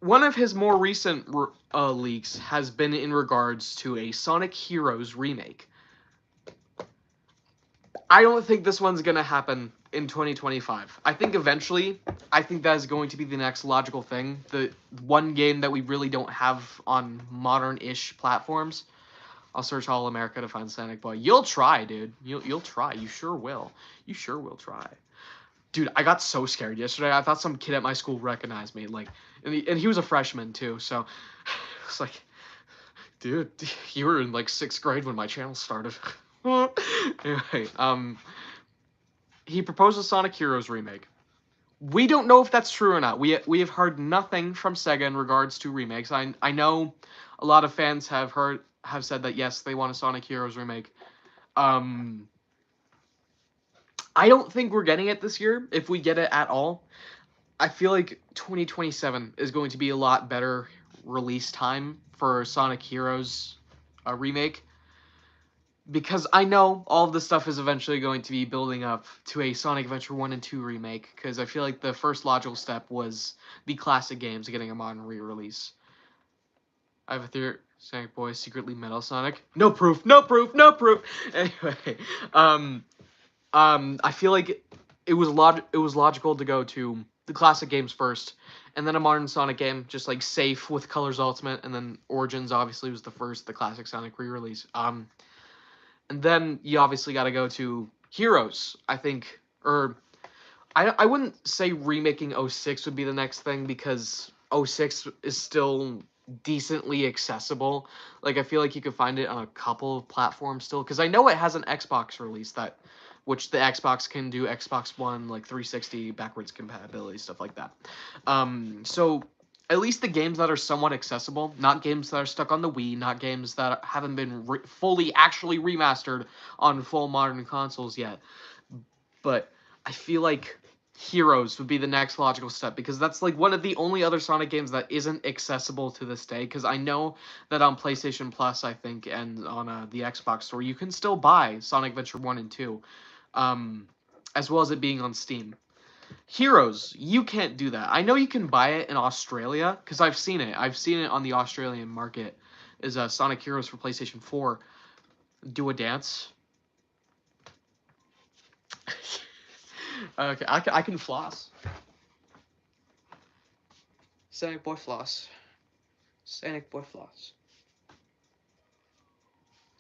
one of his more recent leaks has been in regards to a Sonic Heroes remake. I don't think this one's gonna happen in 2025. I think eventually, I think that is going to be the next logical thing. The one game that we really don't have on modern-ish platforms. I'll search all America to find SanicBoi. You'll try, dude. You'll try. You sure will. You sure will try. Dude, I got so scared yesterday. I thought some kid at my school recognized me. Like, and he was a freshman too. So it's like, dude, you were in like 6th grade when my channel started. Anyway, he proposed a Sonic Heroes remake. We don't know if that's true or not. We have heard nothing from Sega in regards to remakes. I know a lot of fans have said that yes, they want a Sonic Heroes remake. I don't think we're getting it this year, if we get it at all. I feel like 2027 is going to be a lot better release time for Sonic Heroes remake. Because I know all of this stuff is eventually going to be building up to a Sonic Adventure 1 and 2 remake, because I feel like the first logical step was the classic games getting a modern re-release. I have a theory. SanicBoi secretly Metal Sonic. No proof, no proof, no proof! Anyway, I feel like it was logical to go to the classic games first, and then a modern Sonic game, just like safe with Colors Ultimate, and then Origins obviously was the classic Sonic re-release. And then you obviously got to go to Heroes, I think, or I wouldn't say remaking 06 would be the next thing because 06 is still decently accessible. Like, I feel like you could find it on a couple of platforms still, because I know it has an Xbox release which the Xbox can do Xbox One, like 360 backwards compatibility, stuff like that. So at least the games that are somewhat accessible, not games that are stuck on the Wii, not games that haven't been fully actually remastered on full modern consoles yet. But I feel like Heroes would be the next logical step because that's like one of the only other Sonic games that isn't accessible to this day. Because I know that on PlayStation Plus, I think, and on the Xbox Store, you can still buy Sonic Adventure 1 and 2, um, as well as it being on Steam. Heroes, you can't do that. I know you can buy it in Australia because I've seen it. I've seen it on the Australian market. Is Sonic Heroes for PlayStation 4. Do a dance. Okay, I can floss. SanicBoi floss. SanicBoi floss.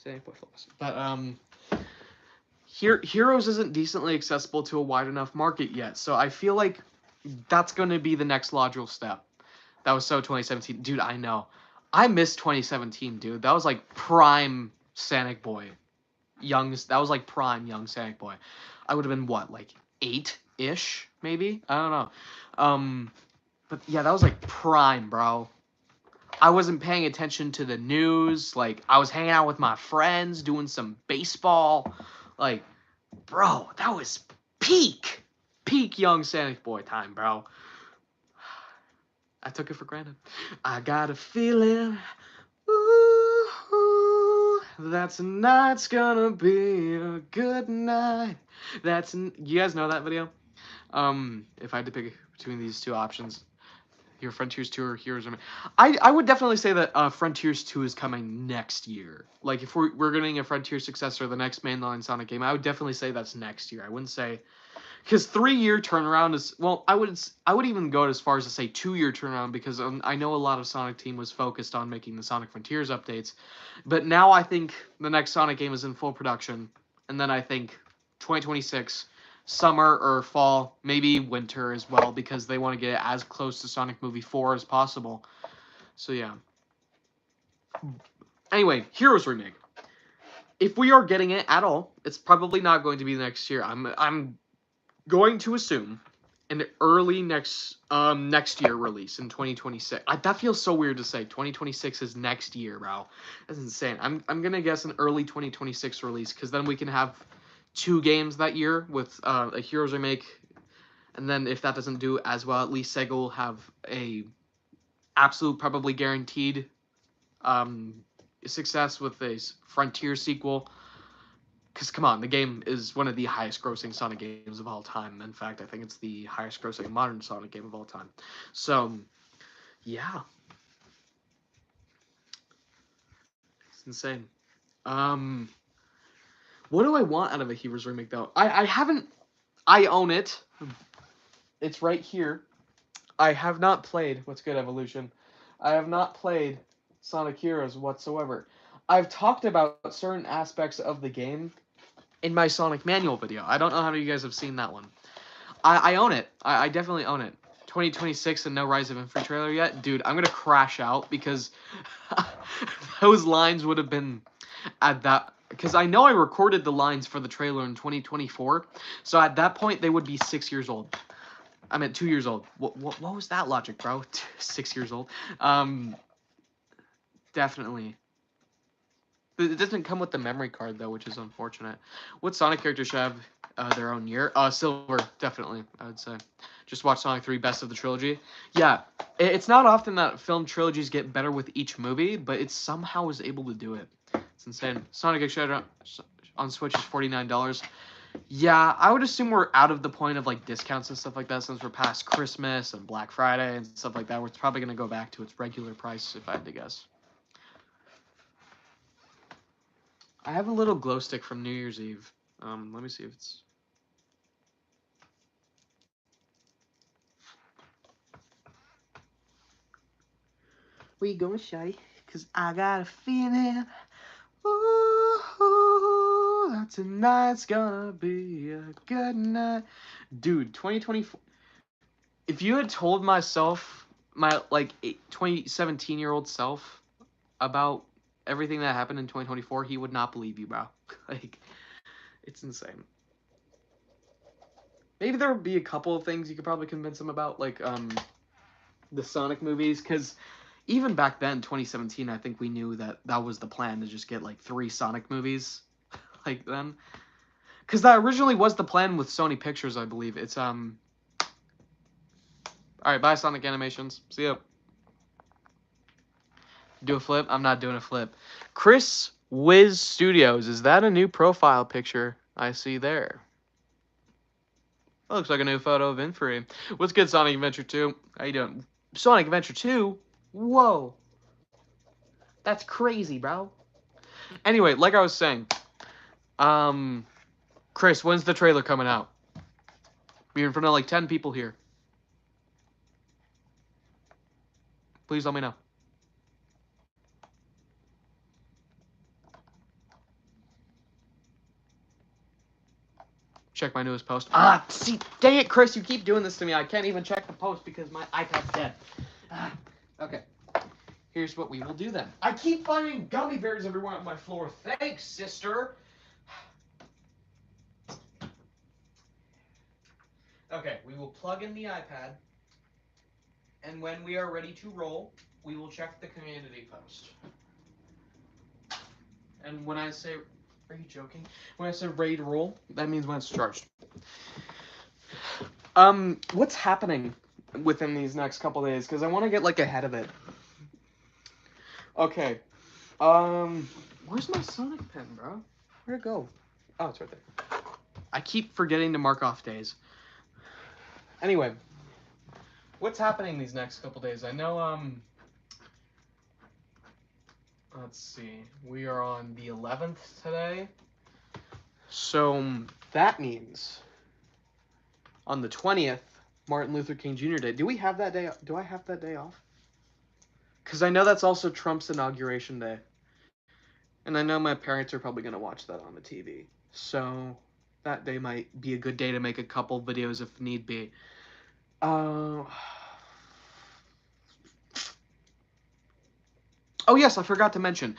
SanicBoi floss. But Heroes isn't decently accessible to a wide enough market yet, so I feel like that's going to be the next logical step. That was so 2017, dude. I know. I miss 2017, dude. That was like prime SanicBoi. That was like prime young SanicBoi. I would have been what, like 8-ish, maybe? I don't know. But yeah, that was like prime, bro. I wasn't paying attention to the news. Like, I was hanging out with my friends, doing some baseball. Like, bro, that was peak young SanicBoi time, bro. I took it for granted. I got a feeling, ooh, that tonight's gonna be a good night. You guys know that video? If I had to pick between these two options, your Frontiers 2 or Heroes of I would definitely say that Frontiers 2 is coming next year. Like, if we're getting a Frontier successor, the next mainline Sonic game, I would definitely say that's next year. I wouldn't say, because 3-year turnaround is, well, I would even go as far as to say 2-year turnaround, because I know a lot of Sonic team was focused on making the Sonic Frontiers updates, but now I think the next Sonic game is in full production, and then I think 2026 summer or fall, maybe winter as well, because they want to get it as close to Sonic Movie 4 as possible. So yeah. Anyway, Heroes remake. If we are getting it at all, it's probably not going to be next year. I'm going to assume an early next year release in 2026. That feels so weird to say. 2026 is next year, bro. That's insane. I'm gonna guess an early 2026 release, because then we can have 2 games that year with a Heroes remake, and then if that doesn't do as well, at least Sega will have a absolute probably guaranteed success with a Frontier sequel. Because, come on, the game is one of the highest grossing Sonic games of all time. In fact, I think it's the highest grossing modern Sonic game of all time. So, yeah. It's insane. What do I want out of a Heroes remake, though? I haven't... I own it. It's right here. I have not played... What's good, Evolution? I have not played Sonic Heroes whatsoever. I've talked about certain aspects of the game in my Sonic Manual video. I don't know how many of you guys have seen that one. I own it. I definitely own it. 2026 and no Rise of Infantry trailer yet? Dude, I'm going to crash out because those lines would have been at that... Because I know I recorded the lines for the trailer in 2024, so at that point they would be 6 years old. I meant 2 years old. What was that logic, bro? 6 years old. Definitely. It doesn't come with the memory card, though, which is unfortunate. What Sonic character should have their own year? Silver, definitely, I would say. Just watch Sonic 3 Best of the Trilogy. Yeah, it's not often that film trilogies get better with each movie, but it somehow is able to do it. It's insane. Sonic X on Switch is $49. Yeah, I would assume we're out of the point of, like, discounts and stuff like that since we're past Christmas and Black Friday and stuff like that. We're probably going to go back to its regular price, if I had to guess. I have a little glow stick from New Year's Eve. Let me see if it's... We gonna shy, cause I got a feeling, ooh, that tonight's gonna be a good night. Dude, 2024. If you had told myself, my, like, 2017-year-old self about everything that happened in 2024, he would not believe you, bro. Like, it's insane. Maybe there would be a couple of things you could probably convince him about, like, the Sonic movies, because even back then, 2017, I think we knew that that was the plan to just get like 3 Sonic movies, like then, because that originally was the plan with Sony Pictures, I believe. It's All right, bye Sonic Animations. See ya. Do a flip? I'm not doing a flip. Chris Wiz Studios. Is that a new profile picture I see there? That looks like a new photo of Infree. What's good, Sonic Adventure 2? How you doing? Sonic Adventure 2? Whoa. That's crazy, bro. Anyway, like I was saying, Chris, when's the trailer coming out? We're in front of like 10 people here. Please let me know. Check my newest post. Ah, see, dang it, Chris, you keep doing this to me. I can't even check the post because my iPad's dead. Okay. Here's what we will do then. I keep finding gummy bears everywhere on my floor. Thanks, sister. Okay, we will plug in the iPad, and when we are ready to roll, we will check the community post. And when I say, are you joking? When I say ready to roll, that means when it's charged. What's happening within these next couple days? Because I want to get like ahead of it. Okay. Where's my Sonic pen, bro? Where'd it go? Oh, it's right there. I keep forgetting to mark off days. Anyway, what's happening these next couple days? I know, let's see. We are on the 11th today. So that means on the 20th, Martin Luther King Jr. Day. Do we have that day? Do I have that day off? Because I know that's also Trump's inauguration day. And I know my parents are probably going to watch that on the TV. So that day might be a good day to make a couple videos if need be. Oh yes, I forgot to mention.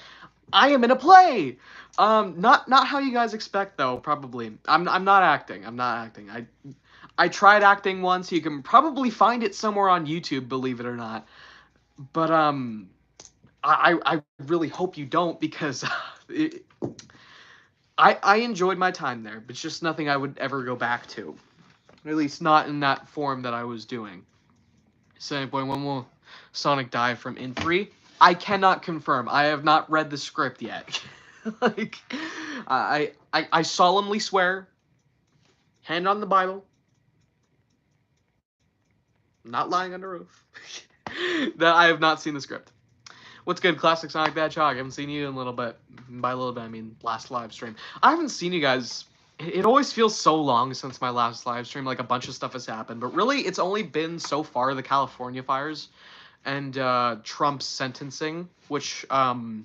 I am in a play. Not how you guys expect though. Probably. I'm not acting. I'm not acting. I tried acting once. You can probably find it somewhere on YouTube. Believe it or not. But I really hope you don't because I enjoyed my time there. But it's just nothing I would ever go back to. At least not in that form that I was doing. SanicBoi, when will Sonic die from Infree? I cannot confirm. I have not read the script yet. Like, I solemnly swear, hand on the Bible, not lying under oath, that I have not seen the script. What's good, Classic Sonic Bad Chog? I haven't seen you in a little bit. By a little bit, I mean last live stream. I haven't seen you guys. It always feels so long since my last live stream. Like, a bunch of stuff has happened. But really, it's only been so far the California fires and Trump's sentencing, which I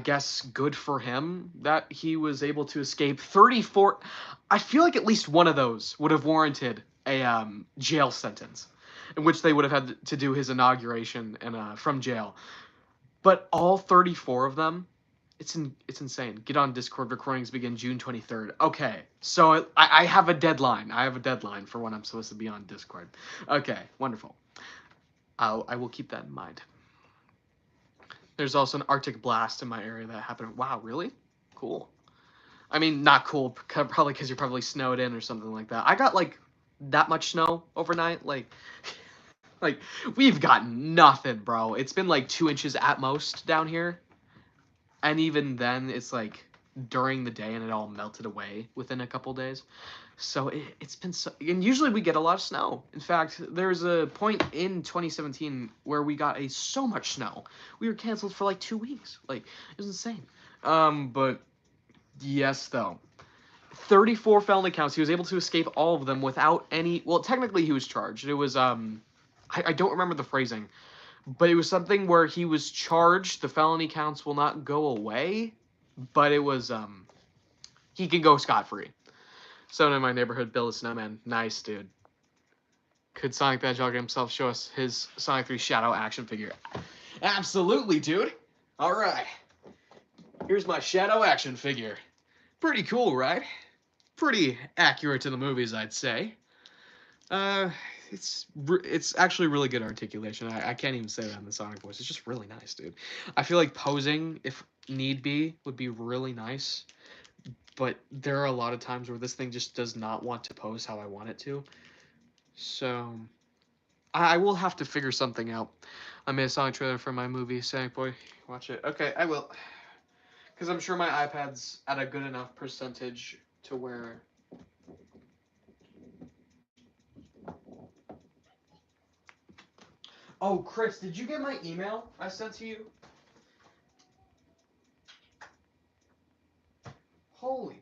guess good for him that he was able to escape 34. I feel like at least one of those would have warranted a jail sentence in which they would have had to do his inauguration and from jail. But all 34 of them, it's insane. Get on Discord. Recordings begin June 23rd. Okay, so I have a deadline. I have a deadline for when I'm supposed to be on Discord. Okay, wonderful. I will keep that in mind. There's also an Arctic blast in my area that happened. Wow, really? Cool. I mean, not cool, probably because you're probably snowed in or something like that. I got, like, that much snow overnight. Like, we've got nothing, bro. It's been, like, 2 inches at most down here. And even then, it's, like, during the day, and it all melted away within a couple days. So it's been so... And usually we get a lot of snow. In fact, there's a point in 2017 where we got so much snow. We were canceled for like 2 weeks. Like, it was insane. But yes, though. 34 felony counts. He was able to escape all of them without any... Well, technically he was charged. It was, I don't remember the phrasing. But it was something where he was charged. The felony counts will not go away. But it was, he can go scot-free. Someone in my neighborhood built a snowman. Nice, dude. Could Sonic the Hedgehog himself show us his Sonic 3 Shadow action figure? Absolutely, dude. All right. Here's my Shadow action figure. Pretty cool, right? Pretty accurate to the movies, I'd say. it's actually really good articulation. I can't even say that in the Sonic voice. It's just really nice, dude. I feel like posing, if need be, would be really nice. But there are a lot of times where this thing just does not want to pose how I want it to. So I will have to figure something out. I made a Sonic trailer for my movie, SanicBoi. Watch it. Okay, I will. Because I'm sure my iPad's at a good enough percentage to where... Oh, Chris, did you get my email I sent to you? Holy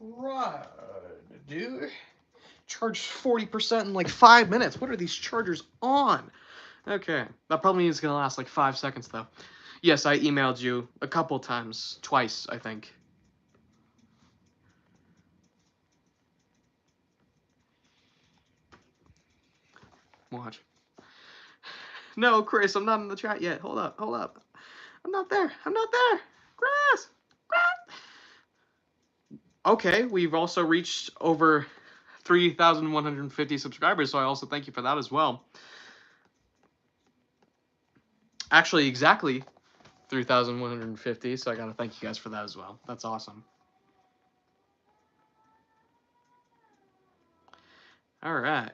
crud, dude. Charged 40% in like 5 minutes. What are these chargers on? Okay. That probably means it's going to last like 5 seconds, though. Yes, I emailed you a couple times. Twice, I think. Watch. No, Chris, I'm not in the chat yet. Hold up, hold up. I'm not there. I'm not there. Chris! Chris! Okay, we've also reached over 3,150 subscribers, so I also thank you for that as well. Actually, exactly 3,150, so I gotta thank you guys for that as well. That's awesome. Alright.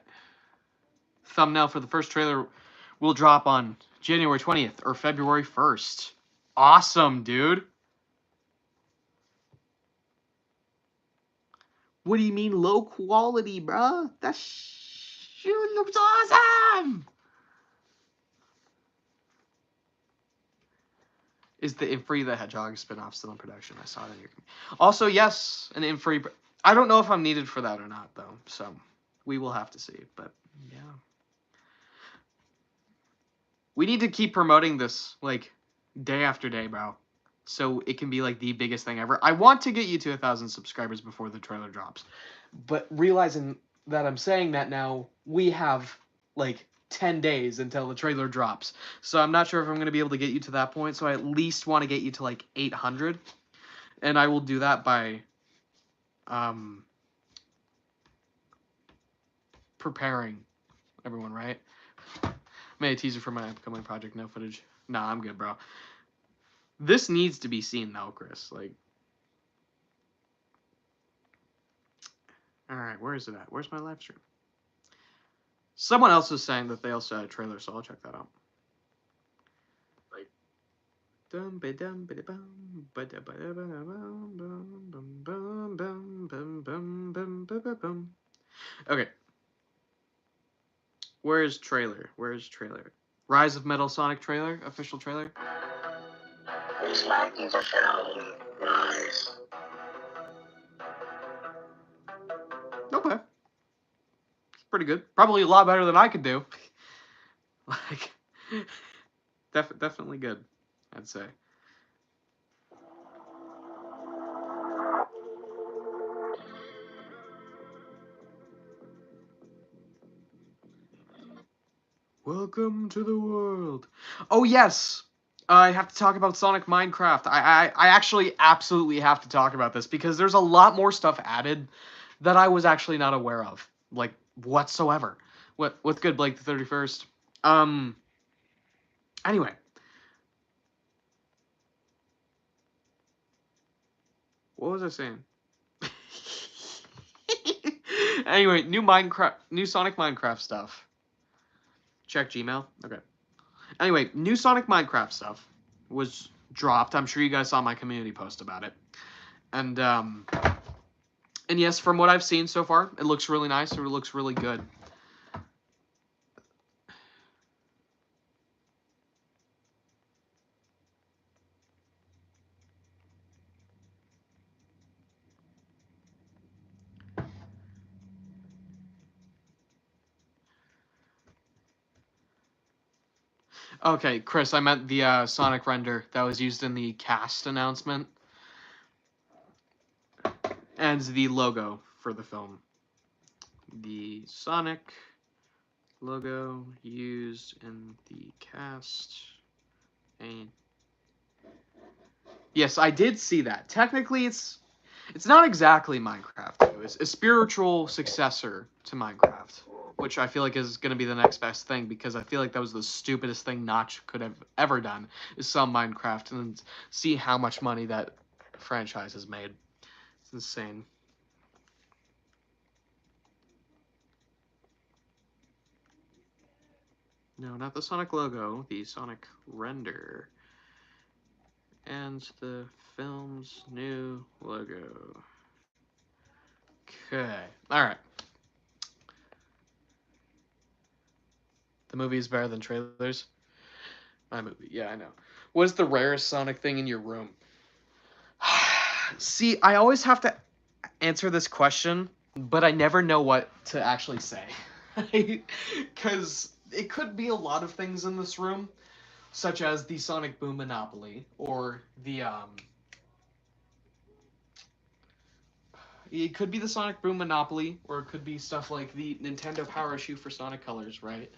Thumbnail for the first trailer will drop on January 20th or February 1st. Awesome, dude. What do you mean low quality, bruh? That shoe looks awesome! Is the Infree the Hedgehog spinoff still in production? I saw it in your... Also, yes, an Infree... I don't know if I'm needed for that or not, though, so we will have to see, but yeah. We need to keep promoting this, like, day after day, bro. So it can be, like, the biggest thing ever. I want to get you to 1,000 subscribers before the trailer drops. But realizing that I'm saying that now, we have, like, 10 days until the trailer drops. So I'm not sure if I'm going to be able to get you to that point. So I at least want to get you to, like, 800. And I will do that by preparing everyone, right? Made a teaser for my upcoming project, no footage. Nah, I'm good, bro. This needs to be seen, though, Chris. Like, all right, where is it at? Where's my live stream? Someone else was saying that they also had a trailer, so I'll check that out. Okay. Where's trailer? Where's trailer? Rise of Metal Sonic trailer? Official trailer? This might be the film, Rise. Okay. It's pretty good. Probably a lot better than I could do. Like, definitely good, I'd say. Welcome to the world. Oh, yes. I have to talk about Sonic Minecraft. I actually absolutely have to talk about this because there's a lot more stuff added that I was actually not aware of, like, whatsoever. What's good, Blake the 31st? Anyway. What was I saying? Anyway, new Sonic Minecraft stuff. Check Gmail. Okay. Anyway, new Sonic Minecraft stuff was dropped. I'm sure you guys saw my community post about it. And yes, from what I've seen so far, it looks really nice. It looks really good. Okay, Chris, I meant the Sonic render that was used in the cast announcement. And the logo for the film. The Sonic logo used in the cast. And yes, I did see that. Technically, it's not exactly Minecraft. It's a spiritual successor to Minecraft. which I feel like is going to be the next best thing, because I feel like that was the stupidest thing Notch could have ever done, is sell Minecraft and then see how much money that franchise has made. It's insane. No, not the Sonic logo, the Sonic render. And the film's new logo. Okay. Alright. The movie is better than trailers. My movie, yeah, I know. What is the rarest Sonic thing in your room? See, I always have to answer this question, but I never know what to actually say. Because it could be a lot of things in this room, such as the Sonic Boom Monopoly, or the, it could be the Sonic Boom Monopoly, or it could be stuff like the Nintendo Power Issue for Sonic Colors, right?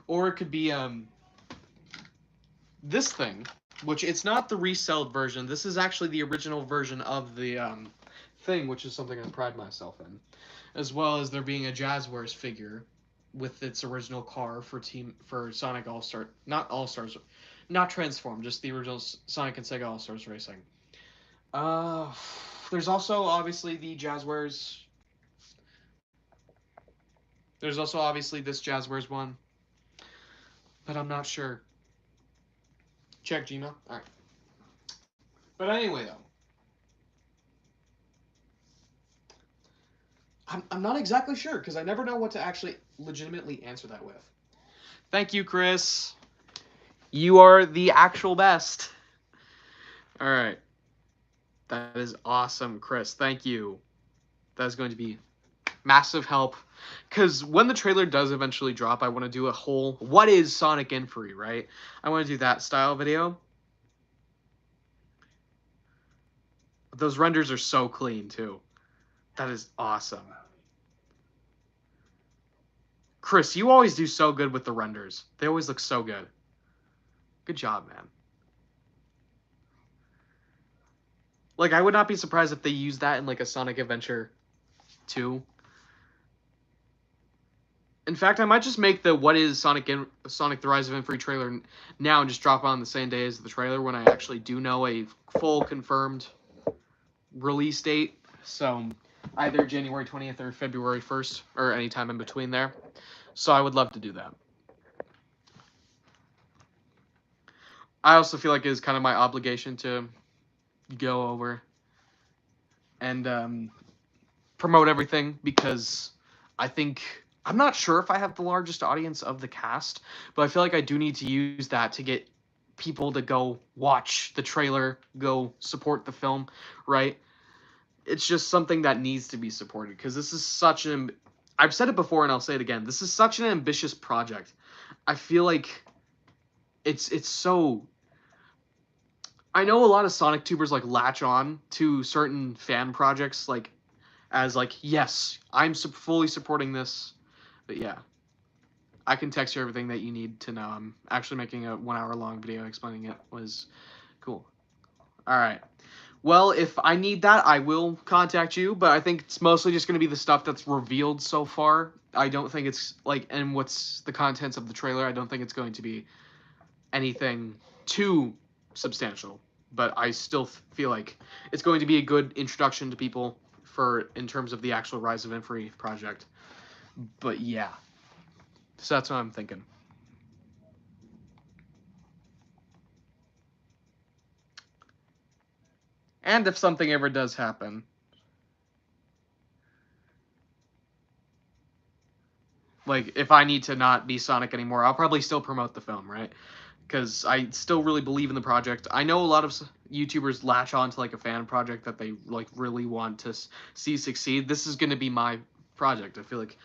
Or it could be, this thing, which it's not the reselled version. This is actually the original version of the thing, which is something I pride myself in, as well as there being a Jazzwares figure with its original car for Sonic All Star, not All Stars, not Transform, just the original Sonic and Sega All Stars Racing. Uh, there's also obviously the Jazzwares. There's also obviously this Jazzwares one, but I'm not sure. Check Gmail. All right. But anyway, though, I'm not exactly sure because I never know what to actually legitimately answer that with. Thank you, Chris. You are the actual best. All right. That is awesome, Chris. Thank you. That is going to be massive help. Because when the trailer does eventually drop, I want to do a whole what is Sonic Infinity, right? I want to do that style video. Those renders are so clean, too. That is awesome. Chris, you always do so good with the renders. They always look so good. Good job, man. Like, I would not be surprised if they used that in, like, a Sonic Adventure 2. In fact, I might just make the what is Sonic the Rise of Infinity trailer now and just drop on the same day as the trailer when I actually do know a full confirmed release date. So either January 20th or February 1st or anytime in between there. So I would love to do that. I also feel like it is kind of my obligation to go over and promote everything because I think I'm not sure if I have the largest audience of the cast, but I feel like I do need to use that to get people to go watch the trailer, go support the film, right? It's just something that needs to be supported because this is such an I've said it before and I'll say it again. This is such an ambitious project. I feel like it's so I know a lot of Sonic tubers like latch on to certain fan projects like as like, yes, I'm fully supporting this. But yeah, I can text you everything that you need to know. I'm actually making a 1 hour long video explaining it. Was cool. All right. Well, if I need that, I will contact you, but I think it's mostly just going to be the stuff that's revealed so far. I don't think it's like, and what's the contents of the trailer, I don't think it's going to be anything too substantial, but I still feel like it's going to be a good introduction to people for in terms of the actual Rise of Infinity project. But yeah, so that's what I'm thinking. And if something ever does happen, like if I need to not be Sonic anymore, I'll probably still promote the film, right? Because I still really believe in the project. I know a lot of YouTubers latch on to like a fan project that they like really want to see succeed. This is going to be my project. I feel like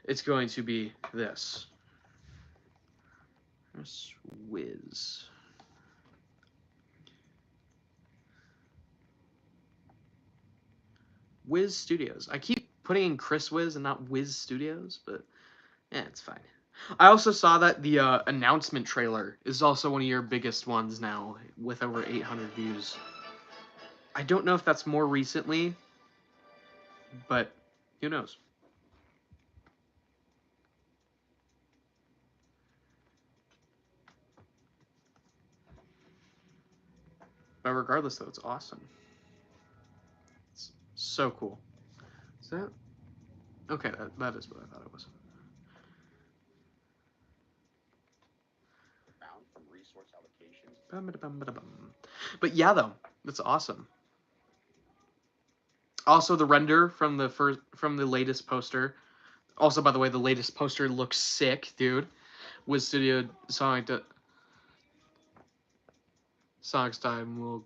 it's going to be this. Chris Wiz. Wiz Studios. I keep putting in Chris Wiz and not Wiz Studios, but yeah, it's fine. I also saw that the announcement trailer is also one of your biggest ones now, with over 800 views. I don't know if that's more recently, but who knows? But regardless, though, it's awesome. It's so cool. Is that okay? That is what I thought it was. Found from resource allocations. But yeah, though, that's awesome. Also, the render from the latest poster. Also, by the way, the latest poster looks sick, dude. With Studio Sonic's time will.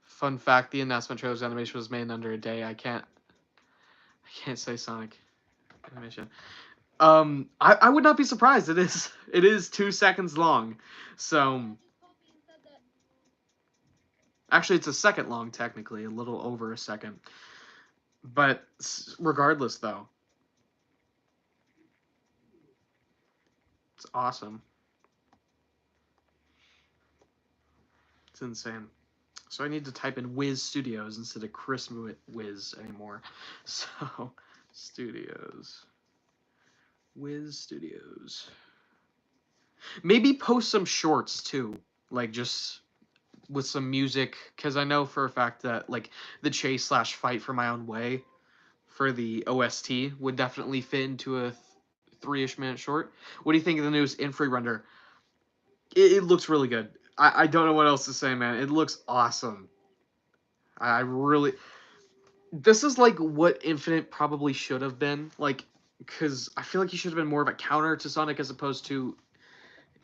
Fun fact: the announcement trailer's animation was made in under a day. I can't say Sonic animation. I would not be surprised. It is 2 seconds long. So actually, it's a second long technically, a little over a second. But regardless, though, it's awesome. It's insane. So I need to type in Wiz Studios instead of Chris Wiz anymore. So Studios. Wiz Studios. Maybe post some shorts too. Like just with some music. Because I know for a fact that like the chase / fight for my own way for the OST would definitely fit into a 3-ish minute short. What do you think of the newest in-free render? It looks really good. I don't know what else to say, man. It looks awesome. I really... This is like what Infinite probably should have been. Like, because I feel like he should have been more of a counter to Sonic as opposed to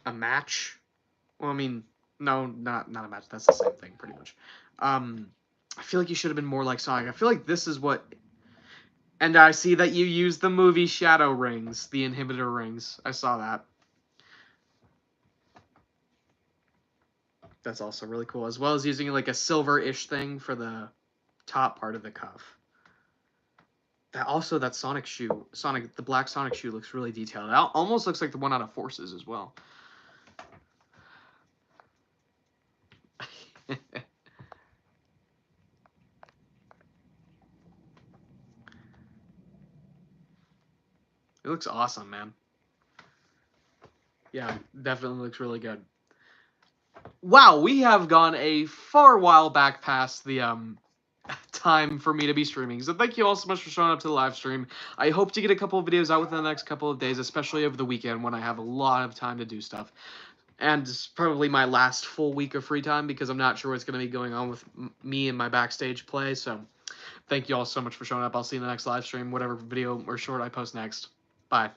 a match. Well, I mean, no, not a match. That's the same thing, pretty much. I feel like he should have been more like Sonic. I feel like this is what... And I see that you use the movie Shadow Rings, the inhibitor rings. I saw that. That's also really cool, as well as using like a silver-ish thing for the top part of the cuff. That Sonic shoe, the black Sonic shoe looks really detailed. It almost looks like the one out of Forces as well. It looks awesome, man. Yeah, definitely looks really good. Wow, we have gone a far while back past the time for me to be streaming. So thank you all so much for showing up to the live stream. I hope to get a couple of videos out within the next couple of days, especially over the weekend when I have a lot of time to do stuff. And it's probably my last full week of free time because I'm not sure what's going to be going on with me and my backstage play. So thank you all so much for showing up. I'll see you in the next live stream, whatever video or short I post next. Bye.